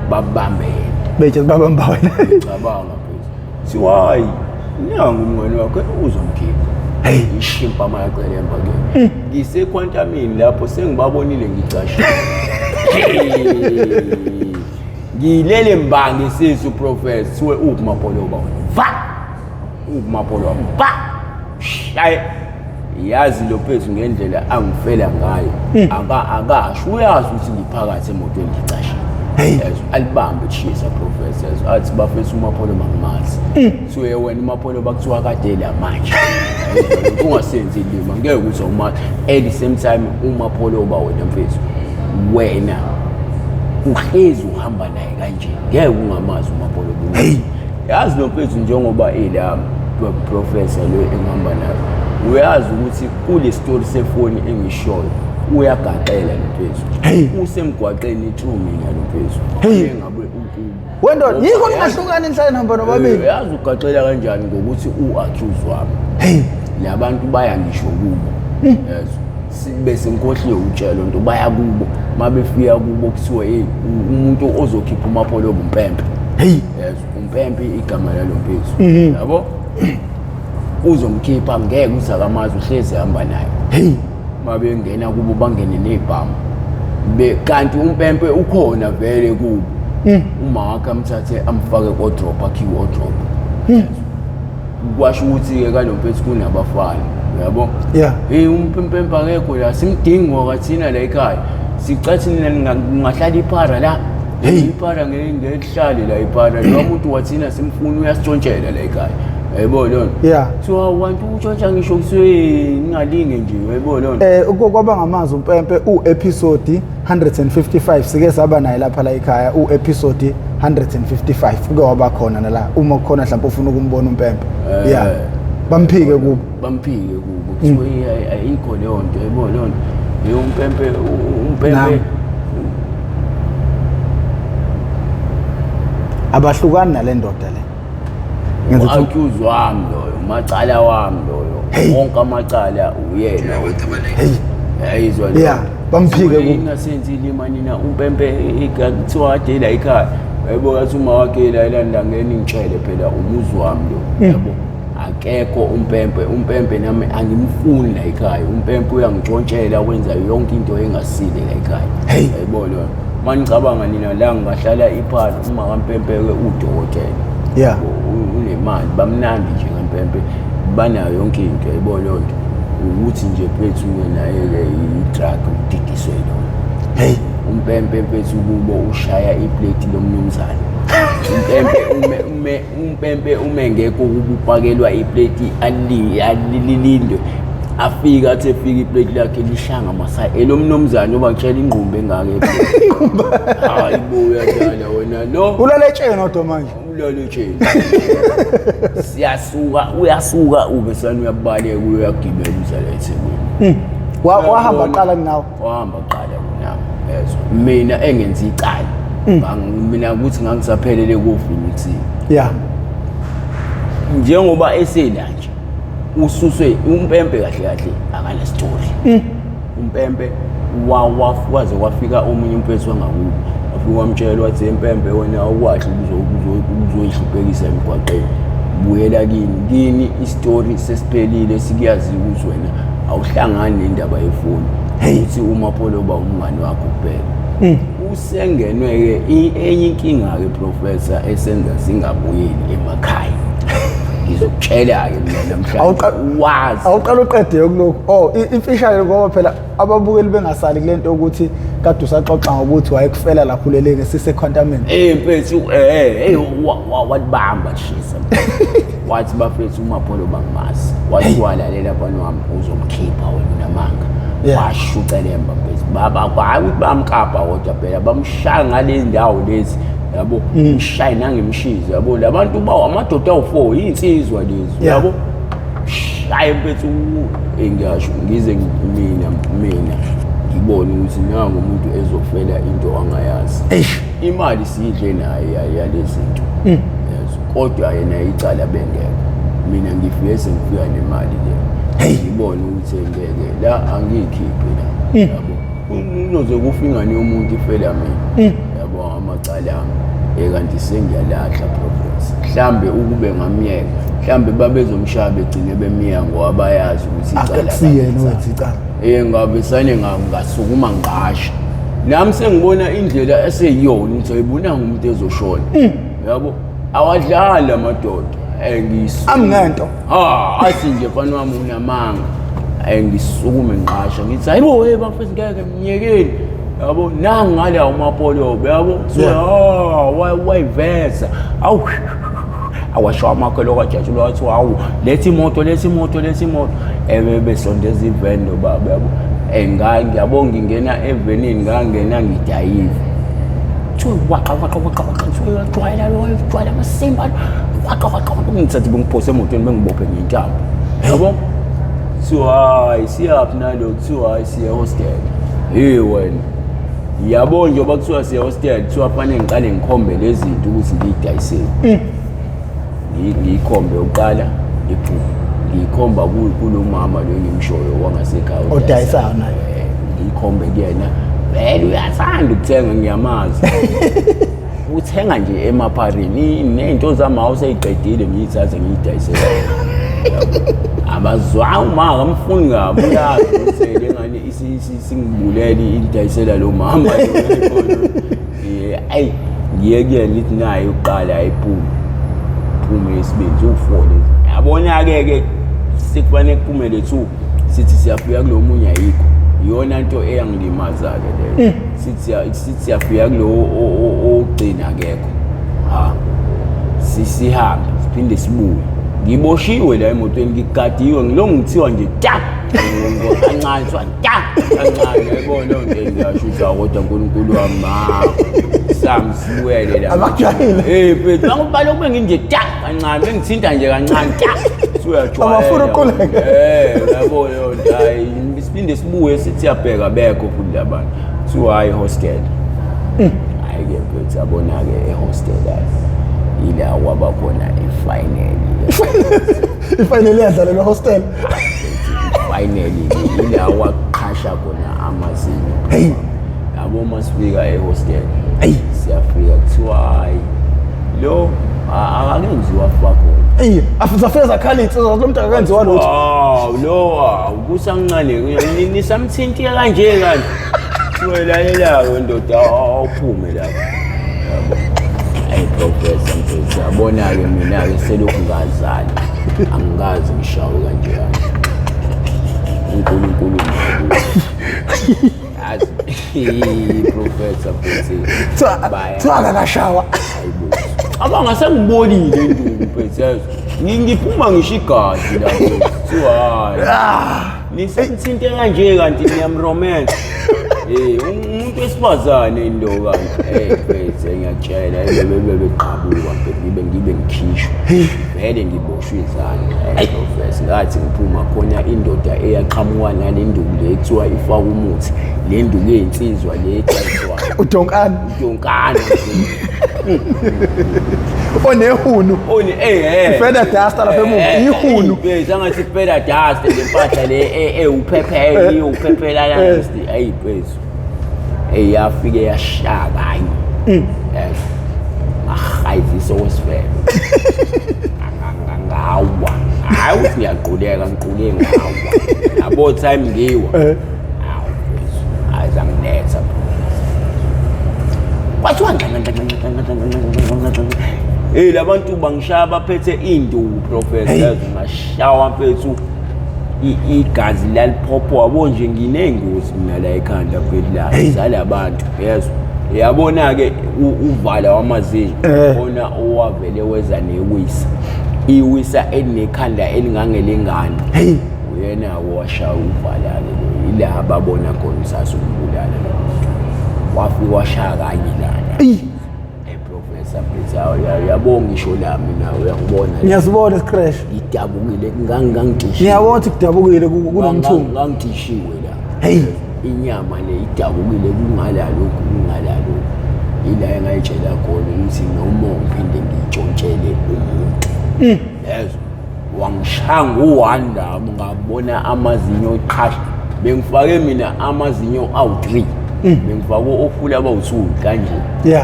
babambele bethe babamba wena cabanga mpethu siwayi nyangu umngane wakhe uzomkhipha ishimpa amaqelemba ke ngisequantamini lapho sengibabonile ngicashile ngilele mbangi sisu professor siwe uMapholoba uMapholoba shaye yazi lo phethu ngendlela angifela ngayo akasho uyazi ukuthi ngiphakathi emotweni ngicashile alibambe chisa professors athi bafethu uMapholoba ngimazi so wena uMapholoba kuthiwa kade la manje ungasenzi lima ngeke ukuthi awumazi at the same time uMapholoba wena mfethu wena uhlezi uhamba naye kanje ngeke ungamazi uMapholoba yazi lo phethu njengoba ela professor lo engihamba naye uyazi ukuthi kule story sefoni engishoyo uyagaxela lo usemgwaqeni true mina lo phezulu engabe wendo yiko ningahlukana enhlane namba nobabili uyazi ugaxela kanjani ngokuthi uaccuse wami labantu bayangisho kubo bese ngikhohliwe utshelo nto baya kubo mabefika kubo kuthiwa umuntu ozokhipha uMapholoba umpempe umpempe igama lalo mpethu yabo uzomkhipha ngeke uzakamazi uhlezi hamba naye mabengena kubo bangene nezibhamu kanti umpempe ukhona vele kubo uma wakhe amthathe amfake kodrop akhiwe odrop kwasho ukuthi ke kalo mpethu kunabafana yabo umpempe akekho la simdingi wakathina la ekhaya sicathini ngahlala iphara la iphara ngelihlale la iphara lo muntu wathina simfuna uyasitshontshela la ekhaya yayibona so wantu utshontsha ngisho kuswe ningalinge nje yayibona kwaba ngamazi umpempe episode 155 sike saba naye lapha la ekhaya episode 155 uke waba khona nala uma khona mhlawumbe ufuna ukumbona umpempe bamphike kubo kuthiwa ayikho leyo nto yayibona leyo nto umpempe abahlukani nale ndoda le accuse wami loyo macala wami loyo wonke amacala uyena yayizwa lo bamphike kubo ingasenzile manina umpempe kuthiwa ade la ekhaya yabo yathi uma wakhe la elandangeni ngitshele phela umuzi wami lo yabo akekho umpempe nami angimfuni la ekhaya umpempe uyangijontshela wenza yonke into engasile la ekhaya yayibona manicabanga nina la ngibahlala iphara uma kampempe udokotela unemali bamnandi nje kampempe banayo yonke into yayibona lonto ukuthi nje phethu wena i-drug udidiswe lo umpempe phethu kubo ushaya iplate lomnumzane umpempe umengekho ukuphakelwa iplate alilindwe afika athi efika iplate lakhe lishanga masaya elomnumzane oba ngitshela ingqumbe engake hayibuya dala wena no ulaletsheni odwa manje ulaletsheni uyasuka ube sani uyabaleka uyagibela umzala eThekwini wahamba qala kunawo wahamba qala kunawo mina engenza icala mina ukuthi ngangisaphelele ku-Phoenix njengoba esela nje ususwe umpempe kahle akana story umpempe waze wafika omunye umpethu wangakubo afika wamtshela wathi empempe wena awukwahle uzoyihluphekisa emgwaqeni buyela kini istory sesiphelile sikuyazi ukuthi wena awuhlangani nendaba yefoni uthi uMapholoba umngane wakho kuphela usengenwe enye inkinga ke professor esenza singabuyeli emakhaya. Ngizokutshela ke mina namhlanje wazi. Awuqala uqede kuloko. Imfishane ngoba phela ababukeli bengasali kulento ukuthi kade usaxoxa ngokuthi wayekufela lapho leleke sisequantameni. Mfethu watibamba shisa. Wathi bafethu uMapholo bangimasi. Wathi walalela bani wami uzomkhipha wena namanga. Washucelemba mfethu. Baba kwayi ukuthi bamkapha kodwa phela bamshaya ngale ndawo lezi. Yabo umshayi nangemshizo yabo labantu bawo amadoda awu4 insizwa lezi yabo shaye mfethu engiyasho ngize mina ngibone ukuthi nangu umuntu ezofela into angayazi imali sidle naye yalezinto kodwa yena icala bengeke mina ngifike sengifika nemali le ngibone ukuthi ngeke la angikhiphe la yabo unoze kufingane umuntu ifela mina yabo amacala kanti sengiyalahla professor mhlambe ukube ngamyeka mhlambe babezomshaya begcine bemiya ngoba bayazi ukuthi icala akusiyena othi icala ngabe sane ngasukuma ngasha nami sengibona indlela eseyiyona ukuthi ayibona ngumuntu ezoshona yabo awadlala amadoda amngento athi nje mfana wami unamanga ngisukume ngasha ngithi hayibo bafethu ngeke mnyekeni yabo nangu ngala uMapholo yabo wayiveza awasho amakholo kwajajulo wathi hawu lethi imoto besondeza ivendo baba yabo ngiyabonga ingena evenini ngangena ngidayive waqa jwayela masimba waqa ngithathi bengiphose emotweni bengibophe ngentambo yabo hayi siyaphi nalo hayi siya hostel wena yabo njengoba kuthiwa siya hostel kuthiwa fanele ngiqale ngikhombe lezi zinto ukuthi ngiyidayisele ngiyikhombe uqala iphuma ngiyikhomba kulo mama lo ngimshoyo wangasekhaya odayisayo naye ngiyikhombe kuyena vele uyathanda ukuthenga ngiyamazi uthenga nje emapharini nezinto zami awuseyiqedile ngiyithathe ngiyidayisele abazwa uma ngamfuni kabi uyazi ukuthi lengane singibuleli idayisela lo mama ayi ngiyeke lithi naye uqala ayiphuma esibindi ufole yabona ke sekufanele kuphume lethu sithi siyafika kulo munye ayikho iyona into eyangilimaza ke leyo sithi siyafika kulo ogcina akekho sisihambe siphinde sibuye ngiboshiwe la emotweni ngigadiwe ngilongo ngithiwa nje kancane kancane yabona nje ngiyashutha kodwa uNkulunkulu wami samsiwele la abajahile mfethu angibalo kube nginje kancane bengithinta nje kancane suyajwayela abafuna uquleke yabona hayi siphinde sibuye sithi yabheka bekho futhi labantu kuthiwa hayi hostel hayi ke mfethu yabona ke ehostel ila waba khona ifinally yadlalelwa hostel finally ila waqhasha khona amazinyo yabo masifika ehostel siyafika kuthiwa hayi lo akenziwa fakho afuzafeza khalithi lo muntu akenziwa lutho lo kusancane nisamthinti kanje kanti welalela ndoda awuphume lapha yabo professor mfethu yabona ke mina ke selokhu ngazali angazi ngishawe kanjani uNkulunkulu yazi professor mfethu tsaka kashawa hayibo abangase ngibonile nduku mfethu ngiphuma ngisho igazi lapho hayi nisemthinte kanje kanti niyamromance umuntu wesifazane indoka mfethu ngiyatshela beqhabuka ngibe ngikhishwa vele ngiboshwe izandla professor ngathi ngiphuma khona indoda eyaqhamuka nale nduku le kuthiwa ifaka umuthi le nduku eyinsizwa le ecayiswa udonkana onehunu ifeda duster lapha emuva ihunu angathi ifeda duster lempahla le ewuphephela uphephela lasti ayiphezu yafike yashaka hayi ahayizisa wesifele ngawa hayi uthi ngiyaquleka ngiqule ngawa yabo time ngiwa azanginetha kwathiwa hey labantu bangishaya baphethe induku professor ngashawa mfethu igazi laliphopho wabo nje nginengozi mina la ekhanda phela zalabantu yezwa yabona ke uvala wamazinyo bona owavele weza newisa iwisa elinekhanda elingangelengane uyena washa uvala ke ila babona khona sasumbulala lo wafika washaya kanye lana professor Bethi yabonga ngisho lami nawe uyangibona ngiyazibona iscratch idabukile ngangidishiwe ngiyabona ukuthi kudabukile kunomthungo ngangidishiwe la inyama le idabukile kungala lokhu ila engayitshela khona ukuthi noma ngiphinde ngitshontshele umuntu yezwa wangishanga uwanda ngabona amazinyo eqhasha bengifake mina amazinyo awu3 bengifake ofula abawu2 kanje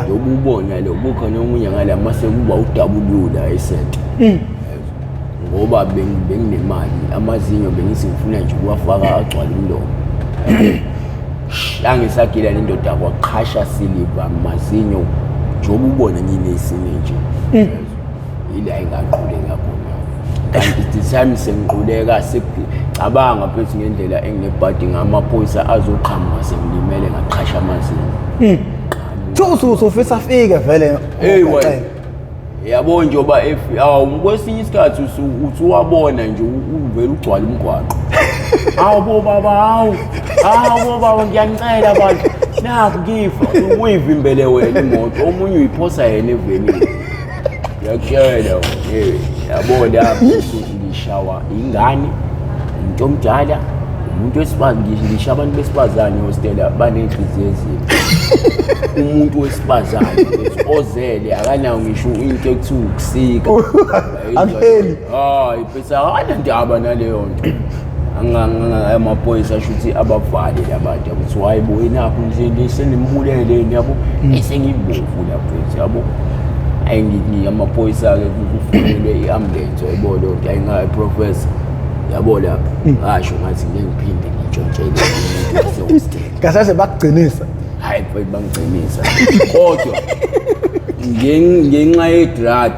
yobubona lo bukhona omunye ngala mase kuba udabulula esent ngoba benginemali amazinyo bengizifuna nje ukuwafaka agcwala umlomo angisagila lendoda kwaqhasha siliva amazinyo njengoba ubona nyine isine nje ila ingaqhuleka khona kanti isami sengiquleka cabanga phezu ngendlela enginebhadi ngamaphoyisa azoqhamuka sengilimele ngaqhasha amazinyo ufisa afike vele yabo njoba kwesinye isikhathi usuwabona nje uvela ugcwala umgwaqo bo baba ngiyanicela bantu naku ngifa uyivimbele wena imoto omunye uyiphosa yena evenini yakutshela yabo lapho ngishawa ingane umuntu omdala umuntu wesifazane ngisho abantu besifazane hostela banenhliziyo ezimbi umuntu wesifazane ozele akanawo ngisho into ekuthiwa ukusika apheli ipesa akanandaba naleyo nto amaphoyisa ashuthi abavale labantu ukuthi hayibo enapho nje senimbulele yabo esengibomvu lapho yabo ayingithi amaphoyisa ke kufunelwe iambulance yabo lo nto ayingayi professor yabo lapho ngasho ngathi ngiphinde ngitshontshele umuntu kasaze bakugcinisa hayi mfethu bangigcinisa kodwa ngenxa yedrug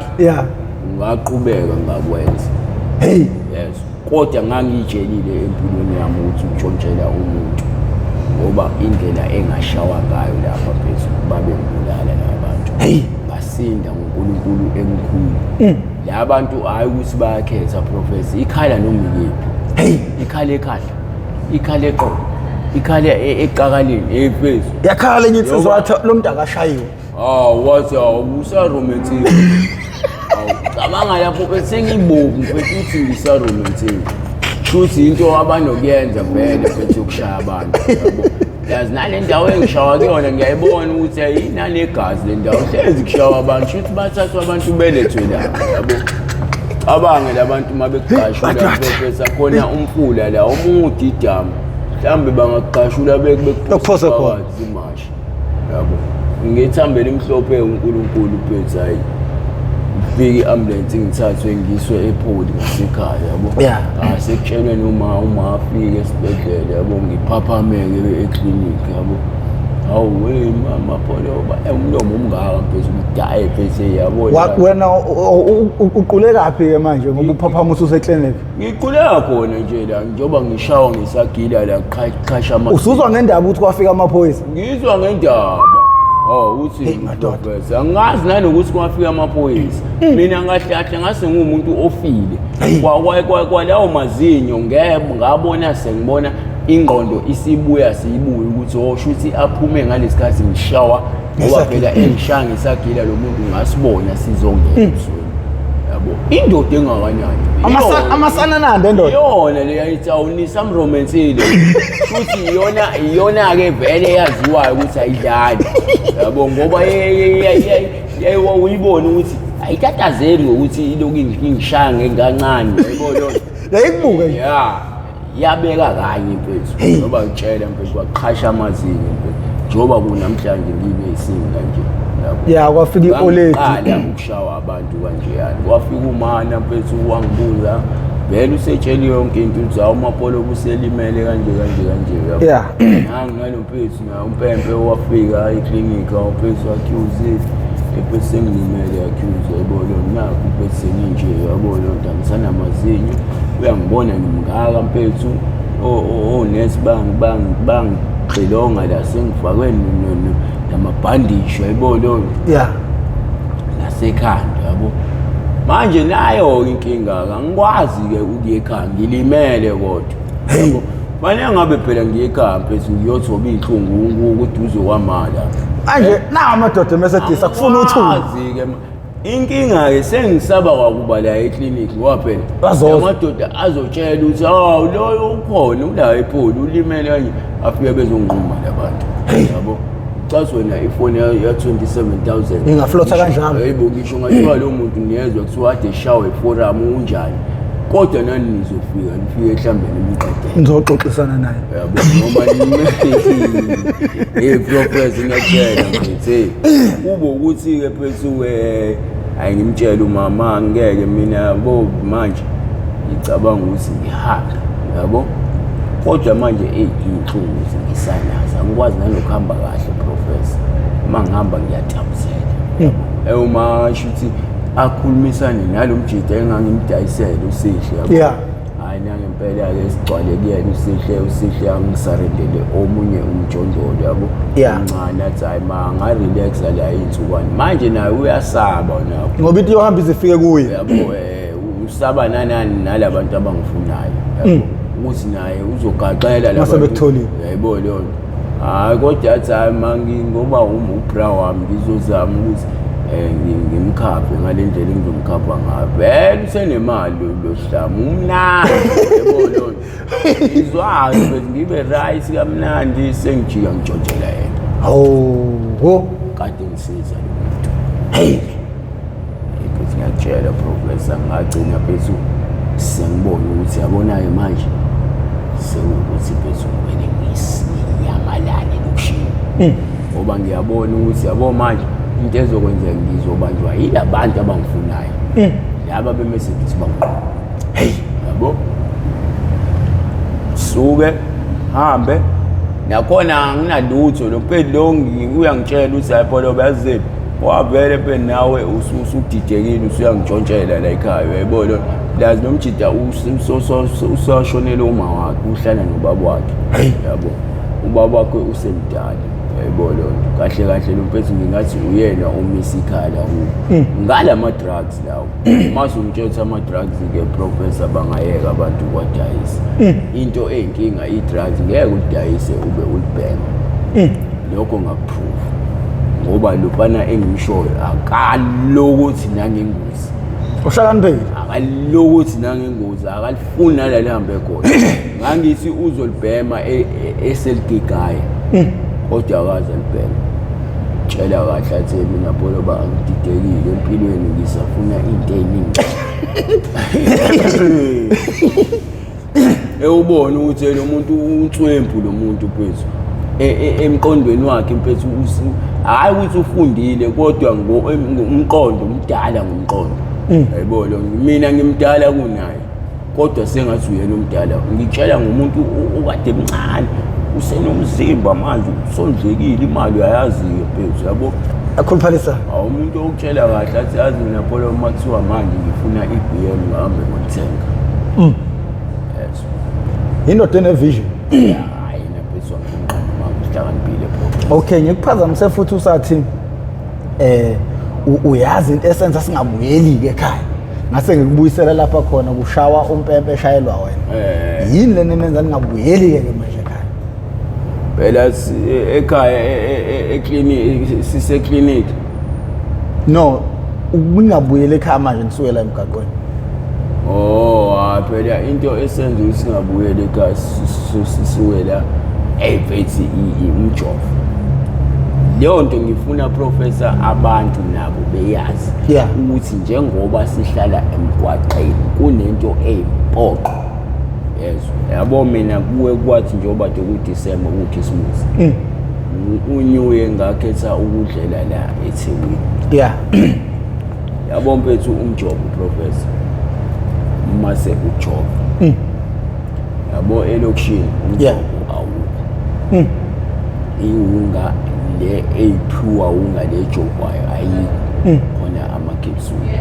ngaqhubeka ngakwenza yes kodwa ngangitshelile empilweni yami ukuthi ngitshontshela umuntu ngoba indlela engashawa ngayo lapha phezulu babengibulala labantu basinda ngoNkulunkulu emkhulu labantu hayi ukuthi bayakhetha professor ikhala noma yiphi ikhala ekhaya ikhala eqolo ikhala eqakaleni ephezulu yakhala enye insizwa wathi lo muntu akashayiwe wathi awusa romantic cabanga lapho bese ngibomvu mfethu uthi ngisa romantic futhi into abanokuyenza vele mfethu ukushaya abantu yabo yazi nale ndawo engishawa kuyona ngiyayibona ukuthi ayinani egazi le ndawo hlezi kushawa abantu futhi bathathwa abantu belethwe la yabo abange labantu mabekuqashwa la professor khona umfula la omunye idamu mhlambe bangaqashula bekuphosa khona imashi yabo ngithambele imhlophe uNkulunkulu phethu hayi big ambulance ngithathwe ngiswe ePoli ngasekhaya yabo sekutshelwe noma afike Esbhedlela yabo ngiphaphameke eclinic yabo hawu mama pholo umlomo umngaka phezulu udaye pheze yabo wena uquleka phi ke manje ngoba uphaphama useclinic ngiquleka khona nje la njoba ngishawa ngisagila la qhasha ama usuzwa ngendaba ukuthi kwafika amaphoyisa ngizwa ngendaba uthi professor angazi nanokuthi kwafika amaphoyisa mina ngahlahla ngase ngumuntu ofile kwalawo mazinyo ngabona sengibona ingqondo isibuya siyibuye ukuthi oshuthi aphume ngalesikhathi ngishawa ngoba phela engishaya ngisagila lo muntu ngasibona sizongena yabo indoda engakanani amasana nande endoda yona le yayithi awunisa amromensile futhi iyona ke vele yaziwayo ukuthi ayidlali yabo ngoba uyibona ukuthi ayitatazeli ngokuthi iloku ingishaya ngengancane yabo lo yayikubuke yabeka kanye mfethu ngoba ngitshela mfethu kwaqhasha amazinyo mfethu njoba kunamhlanje nginesinga nje kwafika ioledi qala ukushawa abantu kanjeyani kwafika umana mfethu wangibuza vele usetshela yonke into uthi awumapolo kuselimele kanje yabo. Yeah. Ngalo mfethu na umpempe wafika eklinika waphethu accuse ebese ngimele accuse yabona nakho bese nje yabona ngisana mazinyo uyangibona ngimngaka mfethu nesi bang xilonga la sengifakwe namabhandisho yabona. Yeah. Nasekhanda yabo. Manje nayo inkinga angikwazi ke ukuye ekhaya ngilimele kodwa yabo. Manje ngabe phela ngiye ekhaya mfethu ngiyothoba inhlungu ukuthi uzowamala. Manje na amadoda mesedisa akufuna uthula. Ke inkinga ke sengisaba kwakuba la eclinic ngoba phela amadoda azotshela ukuthi lo ukhona ula epholi ulimele kanje afike bezonquma labantu yabo. Xa wena ifoni ya 27,000 ingaflotha kanjalo. Hayibo ngisho ngathiwa lo muntu niyezwa kuthiwa ade shawe forum unjani kodwa nani nizofika nifike ehlambeni emqedeni ngizoxoxisana naye yabo noma professor ngiyatshela ngithi kubo ukuthi ke phethu ayingimtshela umama ngeke mina bo manje ngicabanga ukuthi ngihamba yabo kodwa manje inhlungu ngisanaza ngikwazi nanokuhamba kahle professor uma ngihamba ngiyatabuzela uma shuthi akhulumisane nalomjida engangimdayisela usihle yabo. Yeah. Hayi nangempela ke sigcwale kuyena usihle angisarendele omunye umjondolo yabo. Yeah. Ncane athi hayi ngarelax la insukwane manje naye uyasaba nawo ngoba into yohamba izifike kuye yabo. Usaba nanani nalabantu abangifunayo yabo ukuthi naye uzogaxela la mase bekutholile yabo leyo. Hayi kodwa athi hayi ngoba ubra wami ngizozama ukuthi ngimkhaphe ngalendlela engizomkhapha ngayo vele usenemali lo hlamu umnandi yabo leyo. Izwazi bese ngibe right kamnandi sengijika ngijojela yena. Oh Kade ngisiza lo muntu. Hey ukuthi ngiyatshela professor ngagcina phezu sengibona ukuthi yabonayo manje sekuthi phezu kumele ngisiyamalane lokushini ngoba ngiyabona ukuthi yabo manje into ezokwenzeka ngizobanjwa yilabantu abangifunayo laba bemessage bangona. Hey yabo suke hambe nakhona nginalutho lo phela lo uyangitshela ukuthi ayipolo baziphi wavele phela nawe usudidekile usuyangijontshela la ekhaya yabo lo lazi nomjida usashonela uma wakhe uhlala nobaba wakhe yabo. Ubaba wakhe usemdala yabo lo kahle lo mfethu ngingathi uyena omisa ikhala ngala ama drugs lawo. Mase umtshela ama drugs ke professor bangayeka abantu kwadayisa into eyinkinga I drugs ngeke udayise ube ulibhema lokho ngakuprove ngoba lopana engimshoyo akalokuthi nangengozi uhlakaniphile akalokuthi nangengozi akalifuni nalalihambe khona ngangithi uzolibhema eseligigaya kodwa akaze alibhema. Tshela kahle athi mina pholo ba ngididekile empilweni ngisafuna into eyiningi. Ubone ukuthi lo muntu unswempu lo muntu phethu emqondweni wakhe mfethu hayi ukuthi ufundile kodwa umqondo umdala ngomqondo yabo lo mina ngimdala kunaye kodwa sengathi uyena umdala. Ngitshela ngomuntu okade emncane usenomzimba manje usondlekile imali uyayazi phezulu yabo akhuluphalisa umuntu okutshela kahle athi yazi mina pholo makuthiwa manje ngifuna iBM ngihambe ngothenga. Yes indoda enevision. Hayi naphezulu makuhlakaniphile bro. Okay ngikuphazamise futhi usathi uyazi into esenza singabuyeli ke ekhaya ngase ngikubuyisela lapha khona kushawa umpempe eshayelwa wena yini lena nenza ningabuyeli ke manje ekhaya phela ekhaya eclinic siseclinic no ungabuyeli ekhaya manje nisukela emgaqweni. Phela into esenza ukuthi singabuyeli ekhaya sisuwela Bethi umjovo leyo nto ngifuna professor abantu nabo beyazi ukuthi njengoba sihlala emgwaqeni kunento eyimpoqo. Yes yabo mina kuwe kwathi njengoba kuDecember kuChristmas uNew Year ngakhetha ukudlela la eThekwini. Yeah yabo mfethu umjovo professor mase ujoba yabo elokishini umjobo awukho iwunga le eyiphiwa unga le jobwayo ayikho khona ama-capsule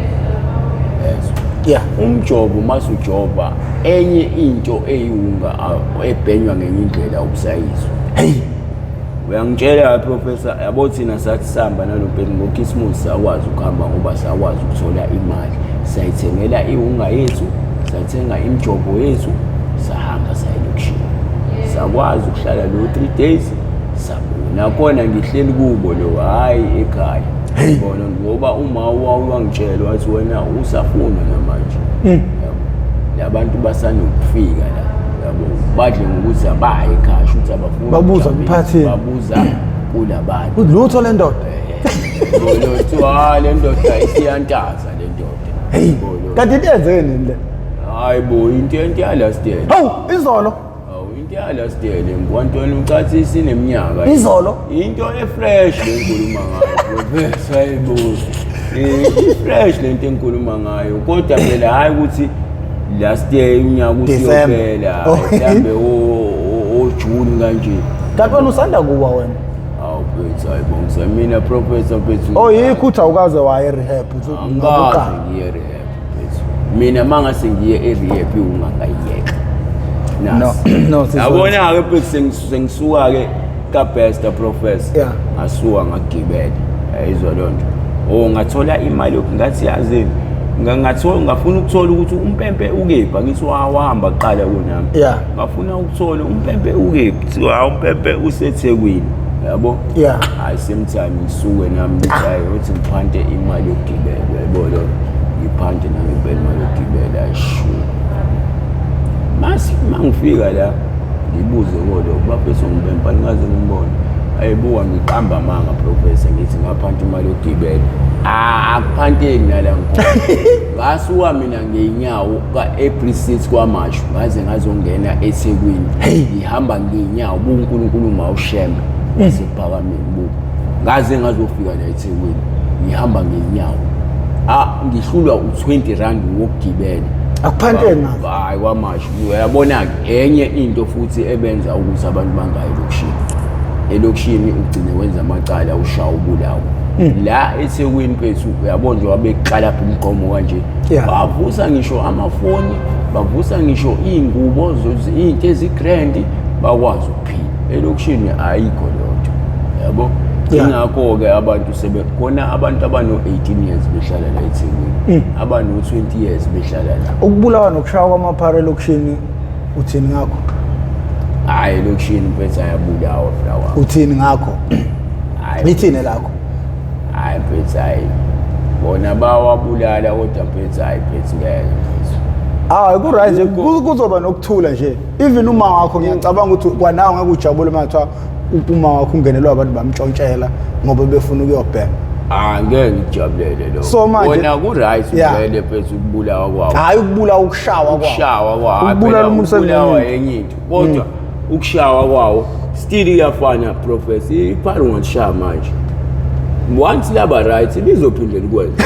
yes umjobo masujoba enye into eyiwunga ebhenywa ngenye indlela ubusayizwa uyangitshela professor yabo thina sathi sihamba nalompeni ngoKhisimusi sakwazi ukuhamba ngoba sakwazi ukuthola imali sayithengela iwunga yethu sathenga imjobo yethu sahamba sayelokishini sakwazi ukuhlala lo 3 days sabona khona ngihleli kubo lo hayi ekhaya ngibona ngoba uma wangitshela wathi wena usafuna namanje labantu basanokufika la yabo badle ngokuthi abaye ekhaya ukuthi abafuna babuza umphathi babuza kulabantu ulutho le ndoda lo le ndoda isiyantaza le ndoda kanti intenzeni le hayibo into yalastele hawu izolo into yalastele ngwantoni ucathi sineminyaka izolo into efresh lengikhuluma ngayo professor hayibo fresh lento engikhuluma ngayo kodwa phela hayi ukuthi last year unyaka usiyophela mhlambe June kanje kanti wena usanda kuwa wena awu Bethi ayibonga mina professor Bethi yikhutha ukaze waye rehab ngabuka ngiye rehab Bethi mina mangase ngiye rehab ungangayiyeka no yabona ke Bethi sengisuka ke ka best professor ngasuka ngagibela ayizwa lonto ngathola imali yokungathi yazini ngathola ngafuna ukuthola ukuthi umpempe ukepha ngithi wahamba kuqala kunami ngafuna ukuthola umpempe ukephi kuthiwa umpempe useThekwini yabo hayi sometime ngisuke nami ngithi hayi uthi ngiphante imali yokugibela yabo ngiphante nami imali yokugibela shu mangifika la ngibuze kodwa bafethu umpempe ningaze ngimbone ayibuka ngiqamba manga professor ngithi ngaphanta imali yokugibela akuphanteki nala ngkhona ngasuka mina ngeenyawo ka-April 6 kwaMashu ngaze ngazongena eThekwini ngihamba ngeenyawo uNkulunkulu mawushembe wasephakameni buku ngaze ngazofika la eThekwini ngihamba ngeenyawo ngihlulwa u20 rand wokugibela akuphanteki hayi kwaMashu uyabona-ke enye into futhi ebenza ukuthi abantu bangayi elokishini ugcine wenza amacala ushaya ubulawo la eThekwini phethu uyabona nje wabeqala phi umqomo kanje bavusa ngisho amafoni bavusa ngisho ingubo izinto ezigrand bakwazi ukuphila elokishini ayikho lonto yabo ingakho ke abantu sebekhona abantu abano18 years behlala la eThekwini abano20 years behlala la ukubulawa nokushaya kwamaphara elokishini uthini ngakho hayi elokishini phethu ayabulawa flower uthini ngakho lithini lakho hayi phethu hayi bona bawabulala kodwa phethu hayi phethu ngeke ku-right nje kuzoba nokuthula nje even uma wakho ngiyacabanga ukuthi kwanawe ngeke ujabule mathiwa uma wakho ungenelwa abantu bamtshontshela ngoba befuna ukuyobhema ngeke ngijabulele lo so manje wona ku-right uvele phethu ukubulawa kwawo hayi ukubulawa ukushawa kwawo ukubulala umuntu sebulawa enye into kodwa ukushawa kwawo still iyafana professor iphari ngishaya manje once laba right lizophinde likwenza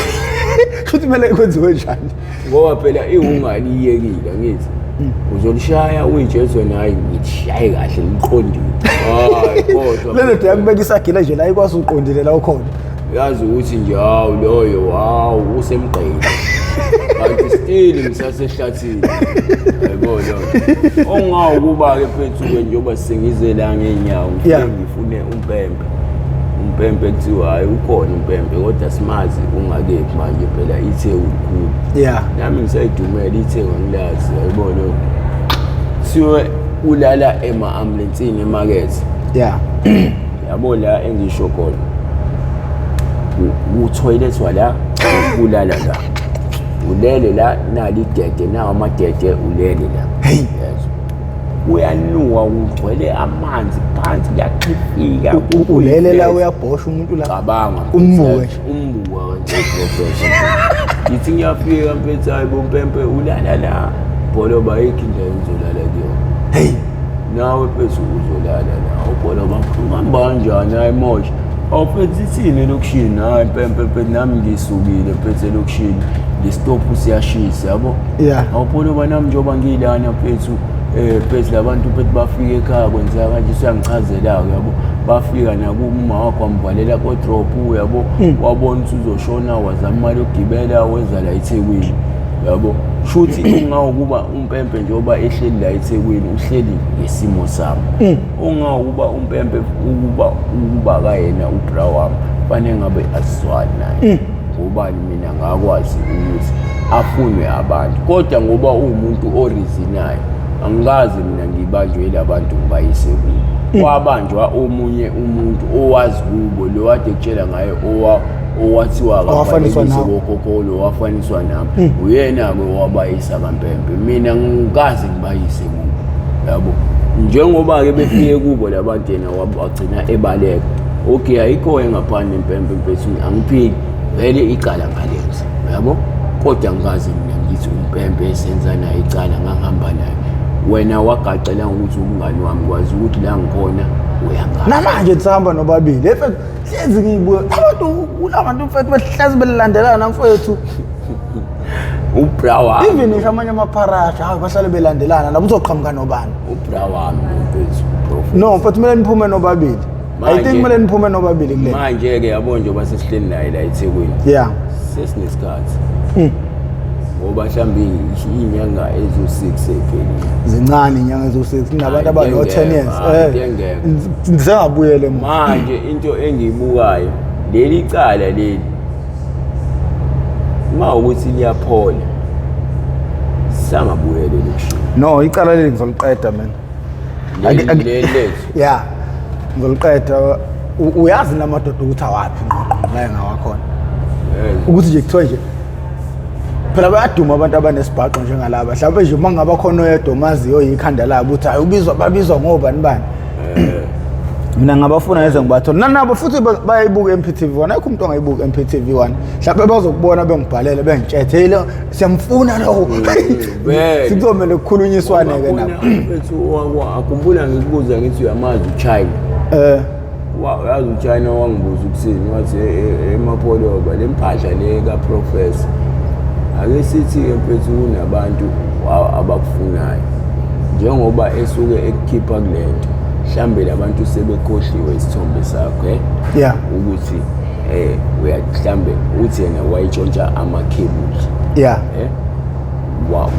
futhi kumele kwenziwe njani ngoba phela iwungaliyekile ngithi uzolishaya uyijezwe naye ngithi hayi kahle ngiqondile hayi kodwa lento yakubeka isagila nje la ikwazi uqondile la ukhona yazi ukuthi nje hawu loyo usemgqeni kanti still ngisasehlathini yayibona ongakuba ke phethu njengoba sengizela ngeenyawo ngifune umpempe kuthiwa hayi ukhona umpempe kodwa simazi ungakephi manje phela ithe ukhulu nami ngisayidumela ithe ngilazi yayibona siwe ulala ema-ambulansini emakethe yabo la engisho khona u-toilet wala ulala la ulele la nali idede nawo amadede ulele la uyanuka ugcwele amanzi phansi kuyaxhifika ulele la uyabhosha umuntu la cabanga umbuke professor ngithi ngiyafika mfethu hayi bompempe ulala la bholoba ikhinda ngizolala kuyo nawe phethu uzolala la ubholoba kuhamba kanjani hayi mosha awuphethe ithini elokishini hayi pempe nami ngisukile phethe elokishini le stop siyashisa yabo awupholo banami njengoba ngilana phethu phethu labantu phethu bafika ekhaya kwenzeka kanje siyangichazela yabo bafika nakuma wakho amvalela ko drop yabo wabona ukuthi uzoshona wazama imali yokugibela wenza la eThekwini yabo shuthi ungawukuba umpempe njengoba ehleli la eThekwini uhleli ngesimo sami ungawukuba umpempe ukuba kayena ubra wami fanele ngabe asizwani naye ngoba mina ngakwazi ukuthi afunwe abantu kodwa ngoba umuntu orizinayo angazi mina ngibanjwe labantu ngibayise kubo wabanjwa omunye umuntu owazi kubo lo kade kutshela ngaye owathiwa wafaniswa ngokokolo wafaniswa nami uyena ke wabayisa kampempe mina ngikazi ngibayise kubo yabo njengoba ke befike kubo labantu yena wagcina ebaleka okay ayikho engaphandle impempe mfethu angiphiki vele icala ngalenza yabo kodwa ngikazi mina ngithi umpempe esenza naye icala ngahamba naye wena wagacela ukuthi umngani wami kwazi ukuthi la ngikhona uyangana namanje sihamba nobabili efethu hlezi ngibuye abantu kulabantu mfethu behlezi belandelana mfethu ubra wami even ngisho amanye amapharasha hayi bahlale belandelana nabo uzoqhamuka nobani ubra wami mfethu no mfethu kumele niphume nobabili I think kumele niphume nobabili kule manje ke yabo nje basesihleni naye la eThekwini sesinesikhathi ngoba mhlambi inyanga ezo6 ephelile zincane inyanga ezo6 kunabantu abano 10 years ngizabuyele manje into engiyibukayo leli cala leli ukuthi liyaphola sangabuyele lokusho no icala leli ngizoliqeda man yeah ngizoliqeda uyazi namadoda ukuthi awapi ngqo la engawakhona ukuthi nje kuthiwa nje phela bayaduma abantu abanesibhaqo njengalaba mhlawumbe nje mangaba khona oyedwa maziyo yikhanda labo uthi hayi babizwa ngobani bani mina ngabafuna neze ngibathola nanabo futhi bayayibuka Mp TV1 ayikho umuntu ongayibuka Mp TV1 mhlawumbe bazokubona bengibhalele bengitshethe ile siyamfuna lo sizomela ukukhulunyiswane ke nabo mfethu akhumbula ngikubuza ngithi uyamazi uChina yazi uChina wangibuza ukusini wathi emapoloba lempahla le ka professor ake sithi mfethu kunabantu abakufunayo njengoba esuke ekukhipha kulento mhlambe labantu sebekhohliwe isithombe sakho ukuthi uyahlambe uthi yena wayitshontsha ama-cables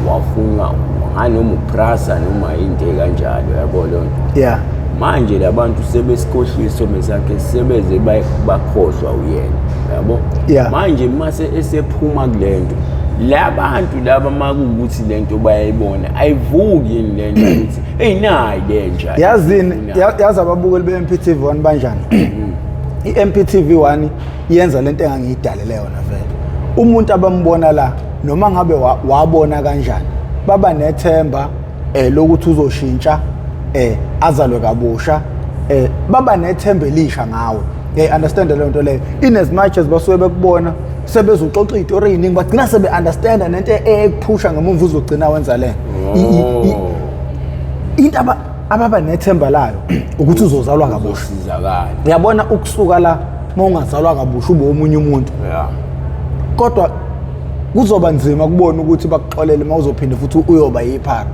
wafuna nganoma uprasa noma into kanjalo yabo lonto manje labantu sebesikhohliwe isithombe sakhe sebeze bakhohlwa uyena yabo manje mase esephuma kulento labantu laba makuukuthi lento bayayibona ayivuki lento ukuthi hey nayi lenja yazi ababukeli be Mp TV1 banjani iMP TV1 yenza lento engangiyidalele yona vele umuntu abambona la noma ngabe wabona kanjani baba nethemba lokuthi uzoshintsha azalwe kabusha baba nethemba elisha ngawe understand le nto leyo in as much as basuke bekubona sebezoxoxa izitori eziningi bagcina sebe understand nento ekuphusha ngemuva uzogcina wenza le into ababa nethemba layo ukuthi uzozalwa kabusha uyabona ukusuka la mawungazalwa kabusha ube omunye umuntu kodwa kuzoba nzima kubona ukuthi bakuxolele mawuzophinde futhi uyoba yiphara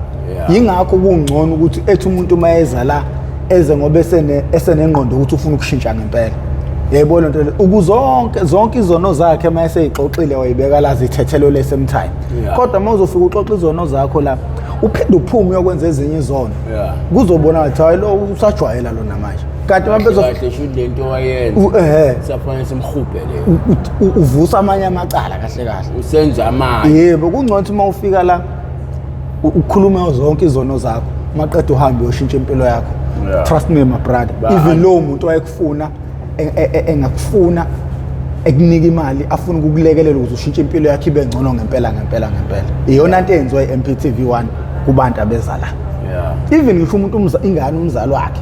yingakho kungcono ukuthi ethi umuntu mayeza la eze ngoba esenengqondo ukuthi ufuna ukushintsha ngempela yayibona into le zonke izono zakhe mayese ixoxile wayibeka la zithethelwe lesemtime kodwa mawuzofika uxoxa izono zakho la uphinde uphume uyokwenza ezinye izono kuzobona ngathi hayi lo usajwayela lona manje kanti mabezo kahle shuthi lento wayenza safanele simhubhele uvusa amanye amacala kahle kahle usenza amanye yebo kungcono ukuthi mawufika la ukhuluma zonke izono zakho maqeda uhambe uyoshintsha impilo yakho trust me my brother even lo muntu wayekufuna engakufuna ekunika imali afuna ukukulekelela ukuze ushintshe impilo yakhe ibe ngcono ngempela iyona into enziwa iMP TV1 kubantu abezala even ngisho umuntu ingane umzali wakhe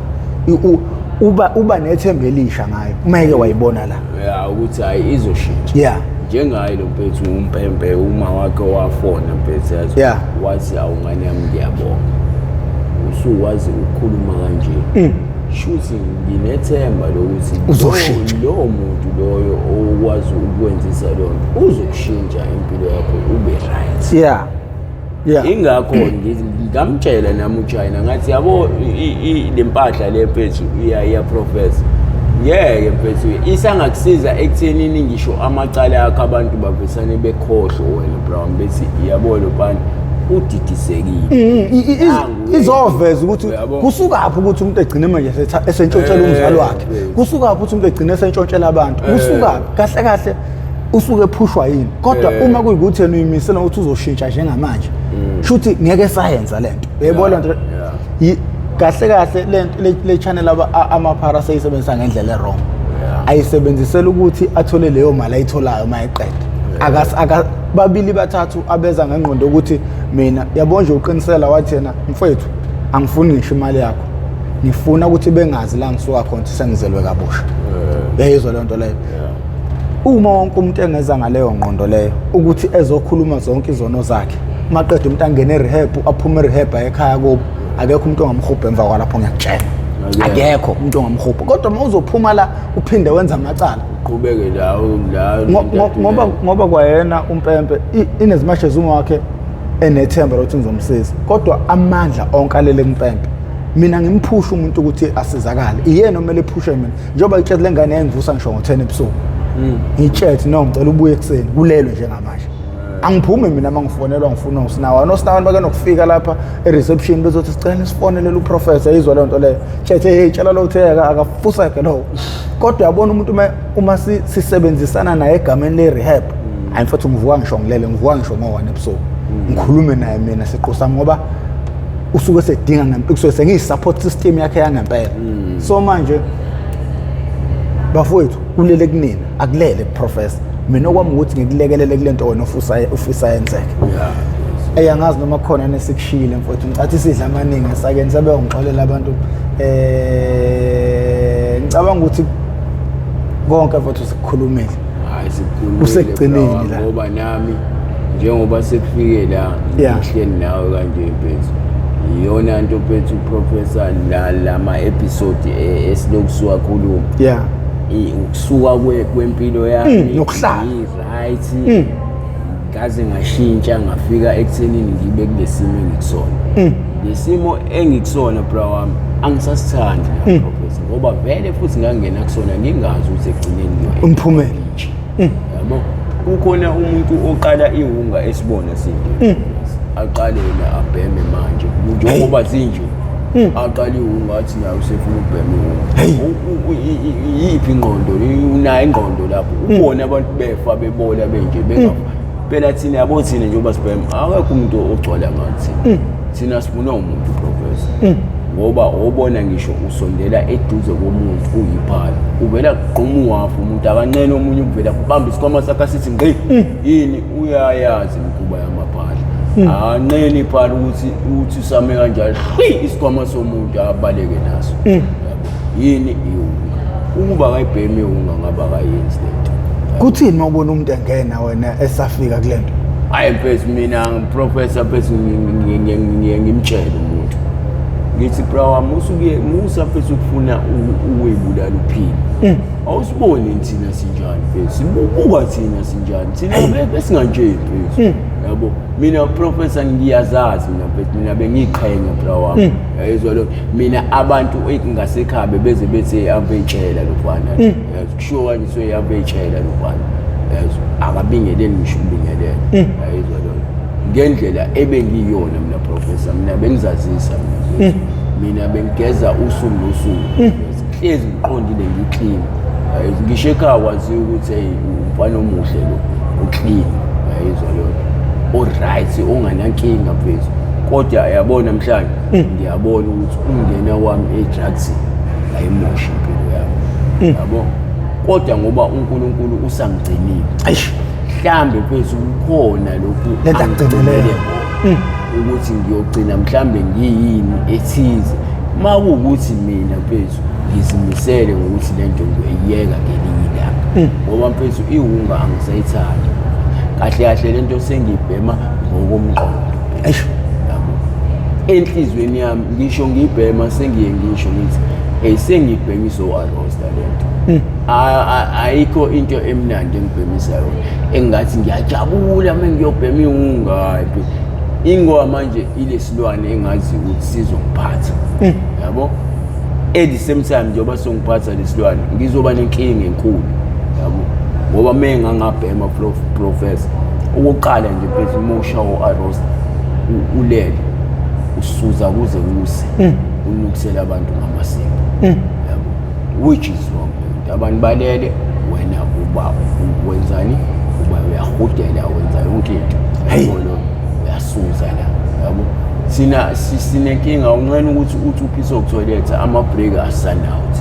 uba nethemba elisha ngayo umeke wayibona la ukuthi hayi izoshintsha njengaye lo mfethu umpempe uma wakhe wafona mfethu wathi awungane yami ngiyabonga usuwazi ukukhuluma kanje shuthi nginethemba lokuthi Uzoshintsha. lo muntu loyo okwazi ukwenzisa lonto uzokushintsha impilo yakho ube right. Yeah. Ingakho ngamtshela nami uJaina ngathi yabo lempahla le mfethu iya professor. Ngeke mfethu isangakusiza ekuthenini ngisho amacala akho abantu bavesane bekhohlo wena Brown bethi yabo lo bani udidisekile. Izoveza ukuthi kusukaphi ukuthi umuntu egcine manje esentshontshela umzali wakhe. Kusukaphi ukuthi umuntu egcine esentshontshela abantu. Kusukaphi kahle kahle usuke ephushwa yini. Kodwa uma kuyikuthi yena uyimisela ukuthi uzoshintsha njengamanje. Shuthi ngeke sayenza lento. Uyayibona nto kahle kahle lento le channel amaphara sayisebenzisa ngendlela errong. Ayisebenzisela ukuthi athole leyo mali ayitholayo mayeqeda. Babili bathathu abeza ngengqondo ukuthi mina yabona nje uqinisela wathi yena mfethu angifuni ngisho imali yakho. Ngifuna ukuthi bengazi la ngisuka khona sengizelwe kabusha. Yayizwa le nto leyo. Uma wonke umuntu engeza ngaleyo ngqondo leyo ukuthi ezokhuluma zonke izono zakhe maqedwe umuntu angene erehab aphuma erehab ekhaya kubo akekho umuntu ongamhubha emva kwalapho ngiyakutshela akekho umuntu ongamhubha kodwa uma uzophuma la uphinde wenza amacala uqhubeke ngoba kwayena umpempe inezimashe zungu wakhe enethemba lokuthi ngizomsiza kodwa amandla onke alele kumpempe mina ngimphusha umuntu ukuthi asizakale iyena omele ephushe mina njengoba itshethe lengane yengivusa ngisho ngo10 ebusuku ngitshethe no ngicela ubuye ekseni kulelwe njengamanje angiphume mina mangifonelwa ngifuna usinawa nosinawa bakenokufika lapha ereception bezothi sicela sifonele uprofessor izwa le nto leyo chethe hey tshela lo utheka akafuseke lo kodwa yabona umuntu uma sisebenzisana naye egameni le rehab ayimfethu ngivuka ngisho ngilele ngivuka ngisho ngo1 ebusuku ngikhulume naye mina siqosa ngoba usuke sedinga ngempilo kusuke sengiyi-support system yakhe yangempela so manje bafowethu kulele kunina akulele professor mina okwami ukuthi ngikulekelele kule nto wena ufisa yenzeke eyangazi noma khona nesikushile mfowethu ngicathi sidla amaningi esakeni sabe ngixolela abantu ngicabanga ukuthi konke mfowethu sikukhulumile hayi sikukhulumile usekugcineni la ngoba nami njengoba sekufike la ngihleli nawe kanje impethu iyona nto phethu uprofessor lama episode esilokusuka khuluma ukusuka kwempilo yami nokuhlala right ngaze ngashintsha ngafika ekuthenini ngibe kulesimo engikusona lesimo engikusona bra wami angisasithandi professor ngoba vele futhi ngangena kusona ngingazi ukuthi ekugcineni umphumela yabo kukhona umuntu oqala ihunga esibona sinje aqale la abheme manje njengoba zinje aqali ungathi nayo usefuna ukubhema yiphi ingqondo unayo ingqondo lapho ubona abantu befa bebola benje bengafa phela thina yabo thina njengoba sibhema akekho umuntu ogcwala ngathi thina sifuna umuntu professor ngoba ubona ngisho usondela eduze komuntu uyiphala uvela kuqhuma wafu umuntu akanqene omunye ukuvela kubamba isikhwama sakhe asithi ngqi yini uyayazi imkhuba yamaphahla anqeni phala ukuthi usame kanjalo isikhwama somuntu abaleke naso yini iwunga ukuba kayibheme iwunga ngaba kayenzi lento kuthini mawubona umuntu engena wena esafika kulento hayi mfethu mina professor mfethu ngimtshela umuntu ngithi bra musuke musa mfethu ukufuna uwebulala uphile awusiboni thina sinjani mfethu sibuka thina sinjani thina besinganje mfethu yabo mina professor ngiyazazi mina mfethu mina bengiqhenya bra wami yayizwa lo mina abantu engasekhabe beze bethe abetshela lofana kusho kanje so yabetshela lofana yayizwa akabingeleli ngisho ubingelele yayizwa lo ngendlela ebengiyona mina professor mina bengizazisa mina bengigeza usuku nosuku hlezi ngiqondile ngiclean ngisho ekhaya wazi ukuthi hey umfana omuhle lo uclean yayizwa lo alright onganankinga mfethu kodwa yabona namhlanje ngiyabona ukuthi ungena wami edrugs ayimoshi impilo yami yabo kodwa ngoba uNkulunkulu usangigcinile mhlambe mfethu ukhona lokhu angigcinele ukuthi ngiyogcina mhlambe ngiyini ethize makuwukuthi mina mfethu ngizimisele ngokuthi lento ngiyiyeka ngelinye ilanga ngoba mfethu ihunga angisayithandi kahle kahle lento sengibhema ngokomqondo yabo enhlizweni yami ngisho ngibhema sengiye ngisho ngithi sengibhemisa u-arosta lento ayikho into emnandi engibhemisayo engathi ngiyajabula uma ngiyobhema iwunga hayi ingoba manje ilesilwane engazi ukuthi sizongiphatha yabo at the same time njengoba songiphatha lesilwane ngizoba nenkinga enkulu yabo ngoba menga ngabhema professor ukuqala nje phezu umusha u-arosta ulele usuza kuze kuse unukusela abantu ngamasiko yabo which is wrong abantu balele wena uba wenzani uba uyahudela wenza yonke into yabo uyasuza la yabo sinenkinga uncane ukuthi uphisa ukutholetha ama-break asanaut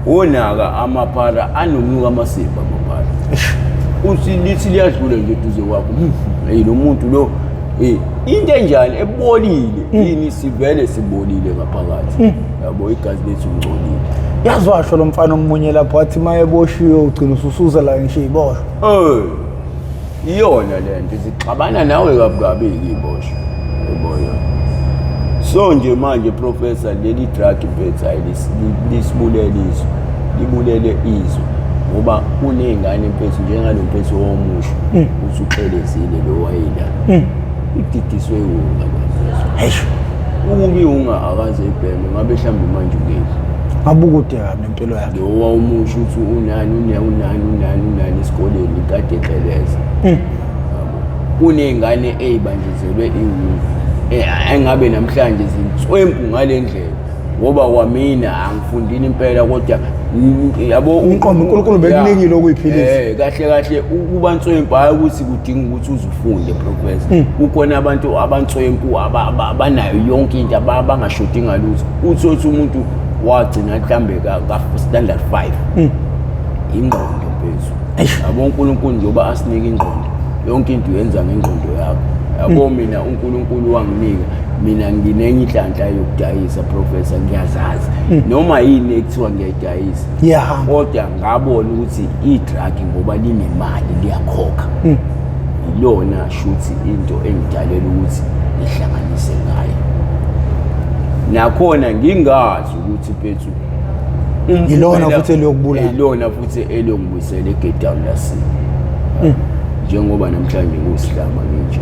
onaka amapara anomnuka amasimba amapara uthi lithi liyadlula nje duze kwakho lo muntu lo into enjani ebolile yini sivele sibolile ngaphakathi yabo igazi lethu ngcolile yazi washo lo mfana omunye lapho wathi maye boshiwe ugcina ususuza la ngisho iboshwa iyona lento zixabana nawe kabi iboshwa yebo so nje manje professor leli drug Bethi libulele izwe ngoba kunengane impethu njengalo mpethu womusho uthi uxelezile lo wayila ididiswe iwunga eish ukubi unga akaze ibheme ngabe mhlambe manje ungeli ngabukude kabi nempilo yakhe lo wawumusho uthi unani esikoleni kade eqeleza kunengane ezibanjezelwe iwunga engabe namhlanje zintswempu ngalendlela ngoba kwamina angifundini impela kodwa yabo umqondo uNkulunkulu bekunikile okuyiphilisa kahle ukuba ntswempu hayi ukuthi kudinga ukuthi uzufunde professor kukhona abantu abantswempu abanayo yonke into abangashoti ngalutho uthi umuntu wagcina mhlambe ka standard 5 ingqondo phezulu yabo uNkulunkulu njengoba asinika ingqondo yonke into yenza ngengqondo yakho yabo mina uNkulunkulu wanginika mina nginenye inhlanhla yokudayisa professor ngiyazazi noma yini ekuthiwa ngiyadayisa kodwa ngabona ukuthi i-drug ngoba linemali liyakhokha ilona shuthi into engidalela ukuthi ihlanganise ngayo nakhona ngingazi ukuthi Bethi ilona futhi eliyokubulala ilona futhi eliyongibuyisela eGate Down lasini njengoba namhlanje ngusihlama nje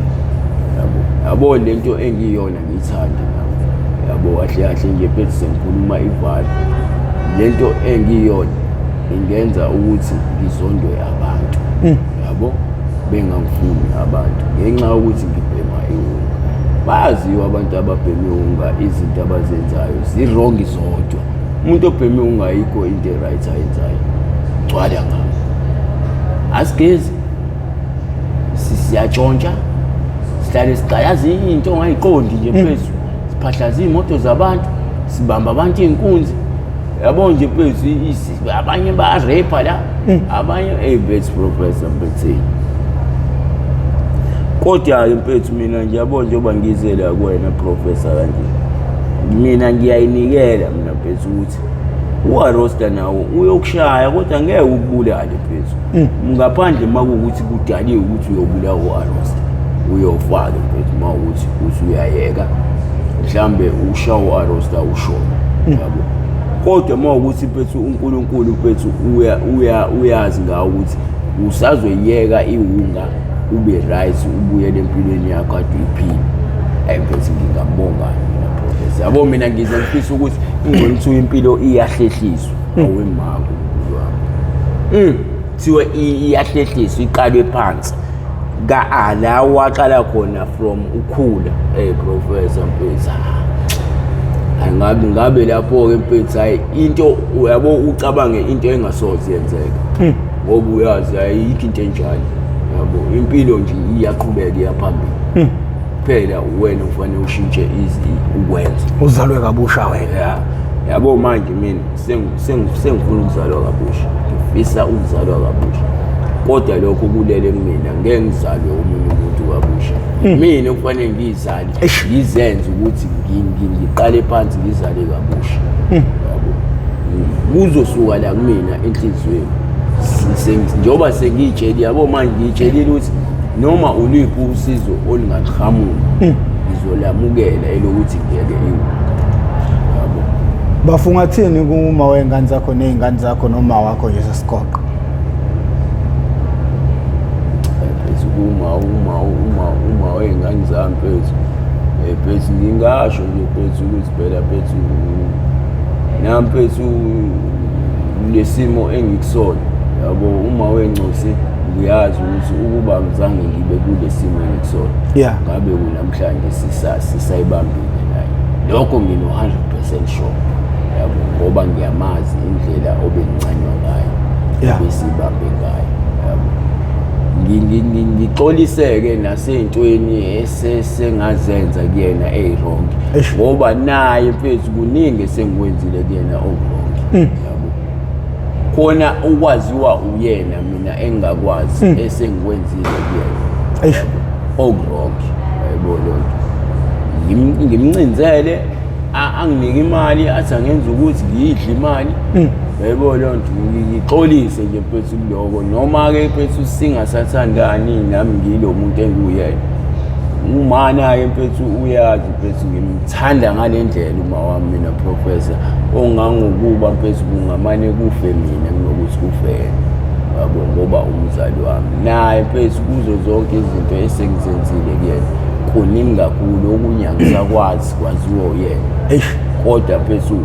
yabo lento engiyona ngiyithanda yabo kahle nje Bethi sengikhuluma ivali lento engiyona ingenza ukuthi ngizondwe abantu yabo bengangifuni abantu ngenxa ukuthi ngibhema iwunga baziwa abantu ababhema iwunga izinto abazenzayo zirong zodwa umuntu obhema iwunga ayikho into right ayenzayo gcwala ngabo asigezi siyatshontsha sihlale siqalaza into ongayiqondi nje phezulu siphahlaza imoto zabantu sibamba abantu inkunzi yabo nje phezulu abanye barepa la abanye Bethi professor Bethi kodwa impethu mina nje yabo njengoba ngizela kuwena professor kanje mina ngiyayinikela mina Bethi ukuthi uArosta nawo uyokushaya kodwa ngeke ukubulale Bethi ngaphandle makuukuthi kudaliwe ukuthi uyobulala uArosta uyofaka Bethi mawukuthi uyayeka mhlambe ushawa uArosta ushona yabo kodwa mawukuthi Bethi uNkulunkulu Bethi uyazi ngawo ukuthi usazoyeka iwunga ube right ubuyele empilweni yakho kade uyiphila Bethi ngingabonga mina professor yabo mina ngize ngifisa ukuthi ingqondo impilo iyahlehliswa awemako thiwa iyahlehliswa iqalwe phansi ala waqala khona from ukhula professor Bethi ngabe lapho ke Bethi hayi into uyabo ucabange into engasoze yenzeka ngoba uyazi ayikho into enjalo yabo impilo nje iyaqhubeka iyaphambili phela wena ufanele ushintshe ukwenza uzalwe kabusha wena yabo manje mina sengifuna ukuzalwa kabusha ngifisa ukuzalwa kabusha kodwa lokho kulele kumina ngeke ngizalwe umuntu kabusha mina kufanele ngizale ngizenze ukuthi ngiqale phansi ngizale kabusha yabo kuzosuka la kumina enhlizweni njengoba sengiyitsheli yabo manje ngiyitshelile ukuthi noma uliphi usizo olungaqhamuka ngizolamukela elokuthi ngiyeke iwunga yabo Bafunga thini kuma wengane zakho nezingane zakho noma wakho nje sesiqoqo? Uma wengane zami mfethu. Mfethu ngingasho nje mfethu ukuthi phela mfethu nami mfethu lesimo engikusona. Yabo uma wengcosi ngiyazi ukuthi ukuba ngizange ngibe kule simo engikusona. Yeah. Ngabe kunamhlanje sisayibambile naye. Lokho ngino 100% sure. Yabo ngoba ngiyamazi indlela obengincanywa ngayo. Yeah. Besibambe ngayo. Yabo ngixoliseke nasentweni esengazenza kuyena wrong. Ngoba naye mfethu kuningi esengikwenzile kuyena wrong. Yabo khona ukwaziwa uyena mina engakwazi esengikwenzile kuyena wrong. Yabo lonto ngimncinzele anginike imali athi angenza ukuthi ngiyidle imali. Yebo lonto ngixolise nje mfethu kuloko noma ke mfethu singasathandani nami ngilo muntu enguyena. Uma naye mfethu uyazi mfethu ngimthanda ngalendlela uma wami mina professor ongangokuba mfethu kungamane kufe mina kunokuthi kufe yena. Yabo ngoba umzali wami naye mfethu kuzo zonke izinto esengizenzile kuyena kuningi kakhulu okunye angisakwazi kwaziwa uyena. Kodwa mfethu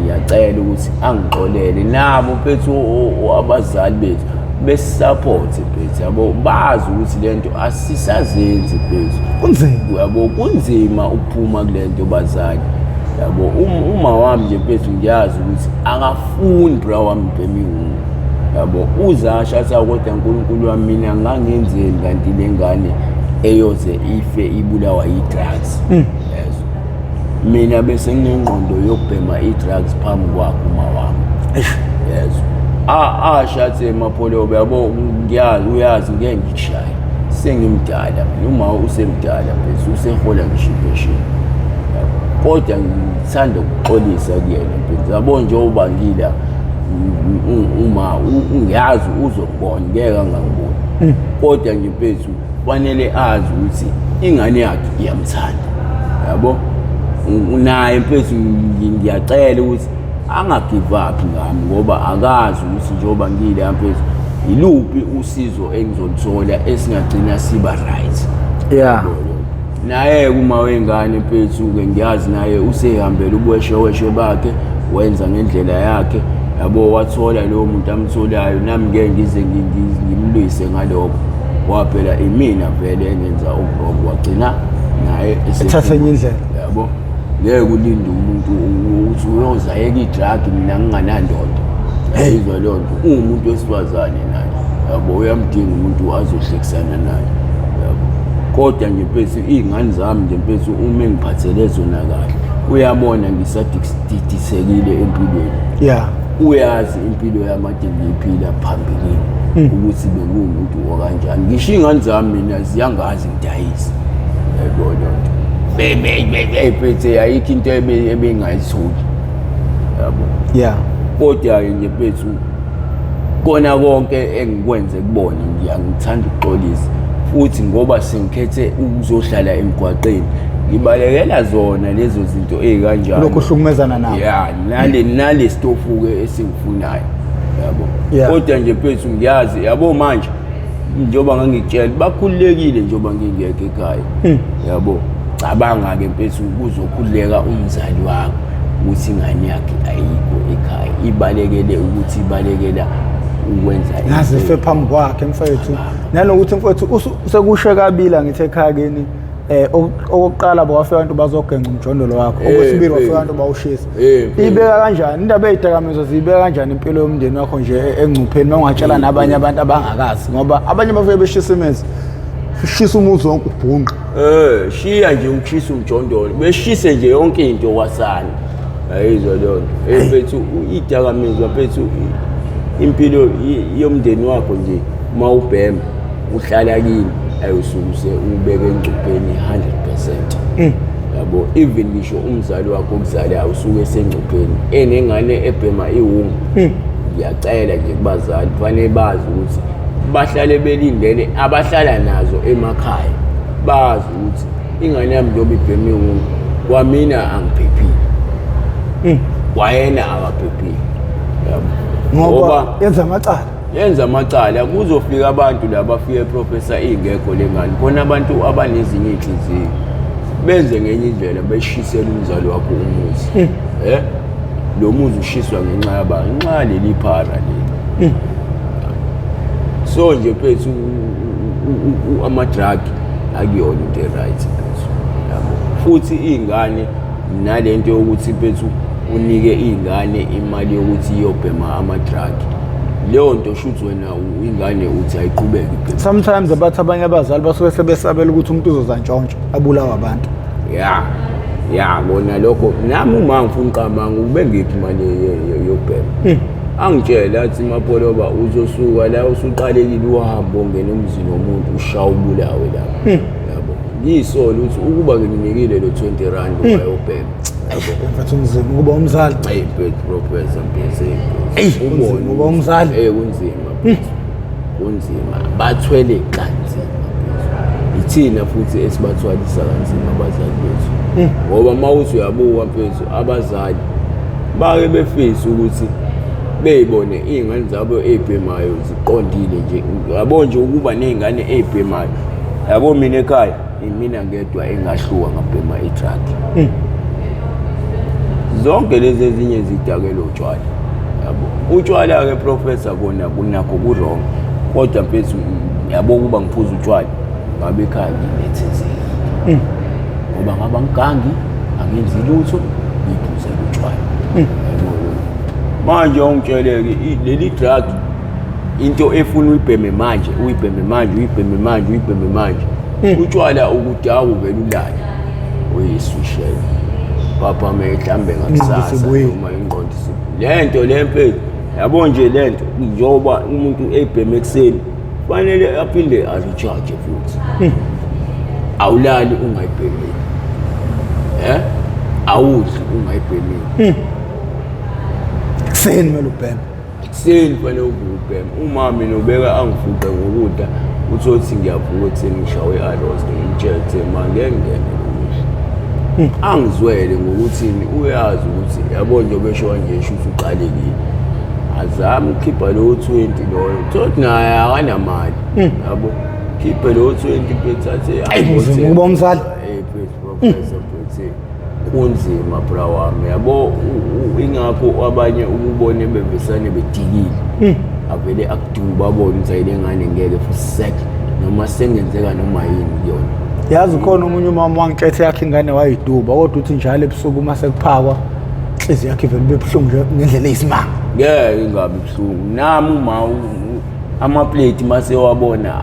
ngiyacela ukuthi angixolele nabo mfethu abazali bethu besisupport mfethu yabo bazi ukuthi lento asisazenzi mfethu kunzima. Yabo kunzima ukuphuma kulento bazali. Yabo uma wami nje mfethu ngiyazi ukuthi akafuni bra wami bhemi. Yabo uzasha kodwa uNkulunkulu wami mina ngangenzeni kanti lengane eyoze ife ibulawa yi-drugs. Yes. Mina bese nginengqondo yokubhema i-drugs phambi kwakho uma wami. Yes. Ashathe emapolo yabo ngiyazi uyazi ngeke ngikushaya. Sengimdala uma usemdala bese usehola ngishiphe. Kodwa ngithanda ukuxolisa kuyena mfethu. Yabo nje ubangila uma ungiyazi uzokubona ngeke angangiboni. Kodwa nje mfethu fanele azi ukuthi ingane yakhe iyamthanda. Yabo unaye mfethu ngiyacela ukuthi angagive up ngami ngoba akazi ukuthi njoba ngile mfethu iluphi usizo engizolithola esingagcina siba right. Yeah. Naye uma wengane mfethu ke ngiyazi naye usehambela ubuwesheweshe bakhe wenza ngendlela yakhe. Yabo wathola lo muntu amtholayo nami ngeke ngize ngimlwise ngalokho. Waphela imina vele engenza ubrok wagcina naye ethatha enye indlela. Yabo ngeke ulinde umuntu uthi uyozayeka idrug mina nginganandoda. Yizwa lonto umuntu wesifazane naye. Yabo uyamdinga umuntu azohlekisana naye. Yabo kodwa nje mfethu izingane zami nje mfethu uma ngiphathele zona kahle uyabona ngisadidithekile empilweni. Yeah. Uyazi impilo yamade ngiyiphila phambili ukuthi bengumuntu okanjani. Ngisho ingane zami mina ziyangazi ngidayisa. Yebo lonto bephethe ayikho into ebengayitholi. Yabo. Yeah. Kodwa nje mfethu kona konke engikwenze kubona ngiyangithanda ukuxolisa futhi ngoba sengikhethe ukuzohlala emgwaqeni ngibalekela zona lezo zinto ezikanjalo lokho hlukumezana nawe. Yeah, nale stofu ke esingifunayo. Yabo. Kodwa nje mfethu ngiyazi yabo manje njoba ngangikutshela bakhululekile njoba ngingekho ekhaya. Yabo cabanga ke mfethu kuzokhuleka umzali wakho ukuthi ingane yakhe ayikho ekhaya ibalekele ukuthi ibalekela ukwenza nazife phambi kwakhe mfethu nanokuthi mfethu usekushe kabila ngithe ekhaya kini okokuqala bawafika abantu bazogenca umjondolo wakho okwesibili wafika abantu bawushisa ibeka kanjani indaba ezidakamizwa zibeka kanjani impilo yomndeni wakho nje engcupheni mangatshela nabanye abantu abangakazi ngoba abanye bafike beshisa imezi shisa umuzi wonke ubhunqa shiya nje ukushisa umjondolo beshise nje yonke into kwasana ayizwa lonto mfethu idakamizwa mfethu impilo yomndeni wakho nje mawubhema uhlala kini ayusukuse ubeke engcupheni 100%. Yabo even ngisho umzali wakho okuzala usuke esengcupheni enengane ebhema iwungu. Ngiyacela nje kubazali kufanele bazi ukuthi bahlale belindele abahlala nazo emakhaya bazi ukuthi ingane yami njengoba ibhema iwungu kwamina angiphephile. kwayena akaphephile. Ngoba yenza amacala kuzofika abantu labafike professor ingekho lengane khona abantu abanezinye inhliziyo benze ngenye indlela beshisela umzali wakho umuzi lo muzi ushiswa ngenxa leli phara leli so nje phethu ama-drug akuyona into e-right yabo futhi iy'ngane nalento yokuthi phethu unike iy'ngane imali yokuthi iyobhema ama-drug leyo nto shuthi wena ingane uthi ayiqhubeke ibhema. Sometimes abathi abanye abazali basuke sebesabela ukuthi umuntu uzozantshontsho abulawa abantu. Ya bona lokho nami uma ngifuna uqamanga ube ngiphi imali yobhema angitshela athi Mapoloba uzosuka la usuqalekile uhambo ongena emzini womuntu ushaya ubulawe lapho yabo yisolo ukuthi ukuba nginikile lo 20 rand uyobhema yabo mfethu umzima kuba umzali professor Mpese ubona uba umzali kunzima bathwele kanzima ithina futhi esibathwalisa kanzima abazali bethu ngoba mawuthi uyabuka mfethu abazali bake befisa ukuthi beyibone iy'ngane zabo ey'bhemayo ziqondile nje yabo nje ukuba ney'ngane ey'bhemayo yabo mina ekhaya imina ngedwa engahluka ngabhema i-drug zonke lezi ezinye zidakela utshwala yabo utshwala-ke professor kona kunakho kurong kodwa mfethu yabo ukuba ngiphuza utshwala ngabe ekhaya nginethezekile ngoba ngaba ngigangi angenzi lutho ngiphuze utshwala manje ongitsheleke leli drug into efuna uyibheme manje utshwala ukudawu vele ulala uyiswishela papa mehlambe ngakusasa uma ingqondo lento lempethu yabo nje lento njengoba umuntu ebheme ekseni fanele aphinde a-recharge futhi awulali ungayibhemeli awudli ungayibhemeli ekuseni kumele ubheme ekuseni kufanele ubheme uma mina ubeka angifuqe ngokudla uthothi ngiyavuka ekuseni ngishawe i-arrows ngimtshele mangengene angizwele ngokuthi uyazi ukuthi yabo nje besho nje shuthi uqalekile azami ukhipha lo 20 loyo thothi naye akanamali yabo khiphe lo 20 bethathe kuba umzali professor Bethi kunzima bra wami yabo ingakho abanye ukubone bevesane bedikile avele akuduba bona uzayile ngane ngeke futhi noma sengenzeka noma yini kuyona yazi khona umunye umama wangithethe yakhe ingane wayiduba kodwa uthi njalo ebusuku uma sekuphakwa inhliziyo yakhe ivele bebuhlungu nje ngendlela eyisimanga ingabe buhlungu nami uma ama-plate mase wabona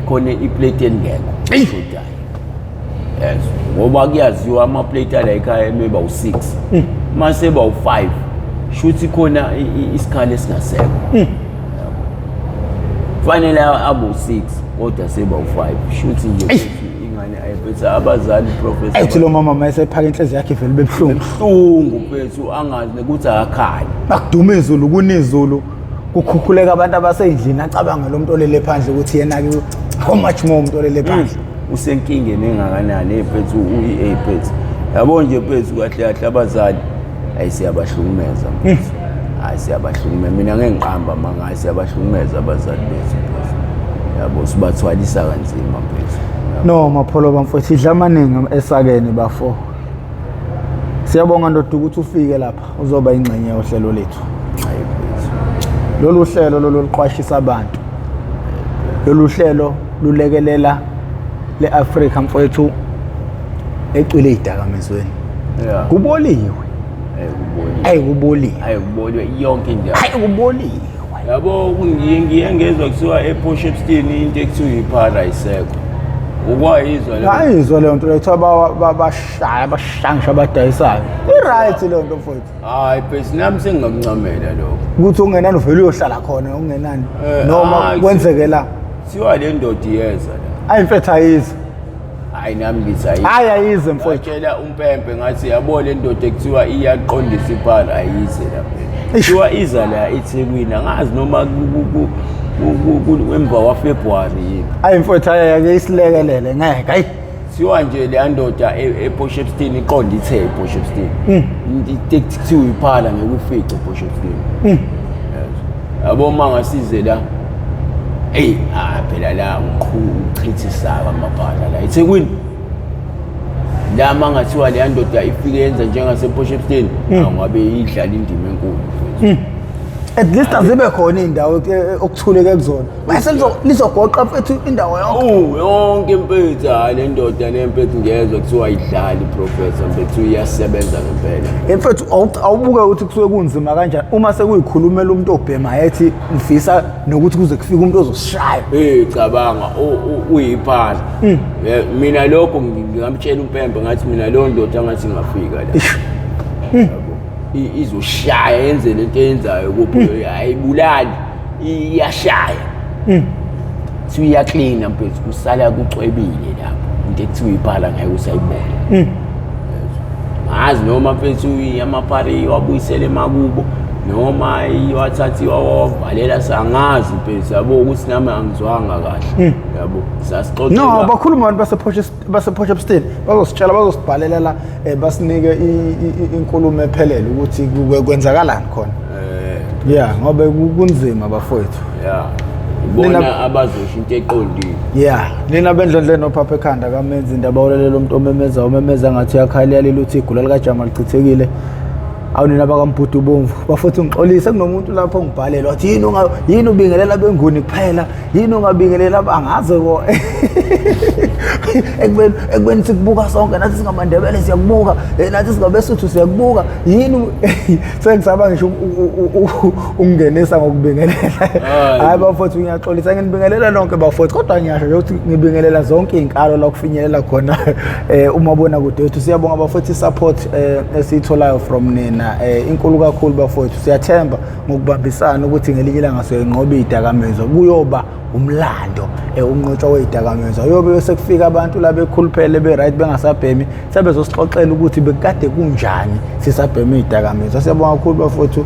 khona iplate engekho shodayo yes ngoba kuyaziwa ama-plate ala ekhaya emeba u6 mase ba u5 shuthi khona isikhala esingasekho fanele abo 6 kodwa seba u5 shuthi nje ingane ayiphethe abazali professor ethi lo mama mayesephaka inhliziyo yakhe ivele bebuhlungu mfethu angazi ukuthi akakhali bakuduma izulu kunizulu kukhukhuleka abantu abaseyindlini acabanga lo muntu olele phandle ukuthi yena ke how much more umuntu olele phandle usenkingeni engakanani ephethu uyi-aphethu yabo nje phethu kahle kahle abazali ayisiyabahlukumeza mfethu siyabahlukumeza mina ngeke ngiqamba manga siyabahlukumeza abazali bethu yabo sibathwalisa kanzima mfethu no Mapoloba mfethu idla amaningi esakeni bafo siyabonga ndoda ukuthi ufike lapha uzoba ingxenye yohlelo lethu lolu hlelo loluqwashisa abantu lolu hlelo lulekelela le-Afrika mfethu ecwile idakamizweni kuboliwe kuboliwe yonke indawo kuboliwe yabo ngiye ngezwa kuthiwa ePortshepstone into ekuthiwa iphara ayisekho ukwayizwa leyo ayizwa leyo nto lethu abashaya abashangisha abadayisayo i-right leyo nto mfowethu hayi phela nami sengingakuncamela lokho ukuthi ungenani uvele uyohlala khona ungenani noma kwenzeke la siwa le ndoda iyeza la ayimfethu ayizi hayi nami ngithi ayize mfowethu tshela umpempe ngathi yabo le ndoda ekuthiwa iyaqondisa iphara ayize lapha kuthiwa iza la eThekwini angazi noma emva kwaFebruary yini ayimfowethu ayake isilekelele ngeke hayi siwa nje le ndoda ePortshepstone iqonda ithe ePortshepstone into kuthiwa iphala ngekufica ePortshepstone yabo mangasize la phela la uchithisaka amaphala la eThekwini la mangathiwa le ndoda ifike yenza njengasePortshepstone angabe idlala indima enkulu at least azibe khona indawo okuthuleke kuzona mase lizogoqa mfethu indawo yonke yonke mfethu le ndoda lempethu ngezwe kuthiwa idlala iprofessor mfethu iyasebenza ngempela mfethu awubuke ukuthi kusuke kunzima kanjani uma sekuyikhulumela umuntu obhema ethi mfisa nokuthi kuze kufike umuntu ozosishaya cabanga uyiphala mina lokho ngingamtshela umpembe ngathi mina lo ndoda ngathi ngafika la izoshaya yenze lento eyenzayo kuphi ayibulali iyashaya siya clean mfethu kusala kucwebile lapho into ekuthiwa iphala ngeke usayibona ngazi noma mfethu amapari wabuyisele emakubo noma iwathathiwa wavalela sangazi mfethu yabo ukuthi nami angizwanga kahle yabo sasixoxa no bakhuluma abantu basePortshepstone bazositshela bazosibhalela la basinike inkulumo ephelele ukuthi kwenzakalani khona yeah ngoba kunzima bafowethu bona abazosho into eqondile nina bendlondle nophapha ekhanda kamenzi indaba olelela umuntu omemeza ngathi uyakhalela liluthi igula likajama lichithekile awunina bakamputi ubomvu bafuthu ngixolise kunomuntu lapho ngibhalelwa wathi yini ubingelela benguni kuphela yini ungabingelela abangaze ko ekubeni sikubuka sonke nathi singamandebele siyakubuka nathi singabesuthu siyakubuka yini sengisaba ngisho ungenisa ngokubingelela hayi bafuthu ngiyaxolisa nginibingelela lonke bafuthu kodwa ngiyasho ukuthi ngibingelela zonke izinkalo la kufinyelela khona umabona kude wethu siyabonga bafuthu support esitholayo from nina inkulu kakhulu bafowethu siyathemba ngokubambisana ukuthi ngelinye ilanga soyenqoba idakamizwa kuyoba umlando unqotshwa weidakamizwa yobe bese kufika abantu la bekhuluphele be right bengasabhemi sebezosixoxela ukuthi bekade kunjani sisabhemi idakamizwa siyabonga kakhulu bafowethu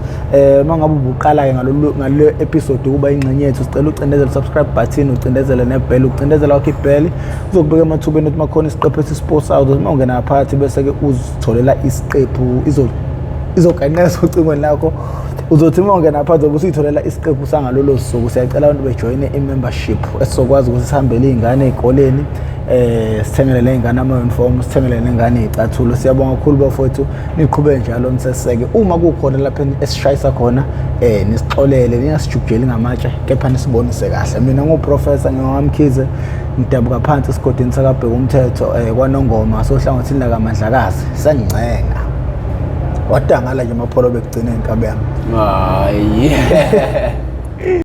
mangabe ubuqala ke ngalo episode kuba ingcenye yethu sicela ucindezele subscribe button ucindezele nebell ucindezele wakhe ibell uzokubeka emathubeni ukuthi makhona isiqephu esisports out uma ungena phakathi bese ke uzitholela isiqephu izokanqeza ucingweni lakho uzothi ungena phakathi ubusitholela isiqephu sangalolo suku siyacela abantu bejoine i-membership esizokwazi ukuthi sihambele izingane ezikoleni sithengele lezingane ama-uniform sithengele lezingane izicathulo siyabonga kakhulu bafowethu niqhubeke njalo niseseke uma kukhona lapha esishayisa khona nisixolele ningasijujeli ngamatshe kepha nisibonise kahle mina nguprofessor ngiyamkhize ngidabuka phansi esigodini sakabheka umthetho kwaNongoma sohlangothini la kaMandlakazi sengcenga wadangala nje amapholo bekugcina inkabema hayi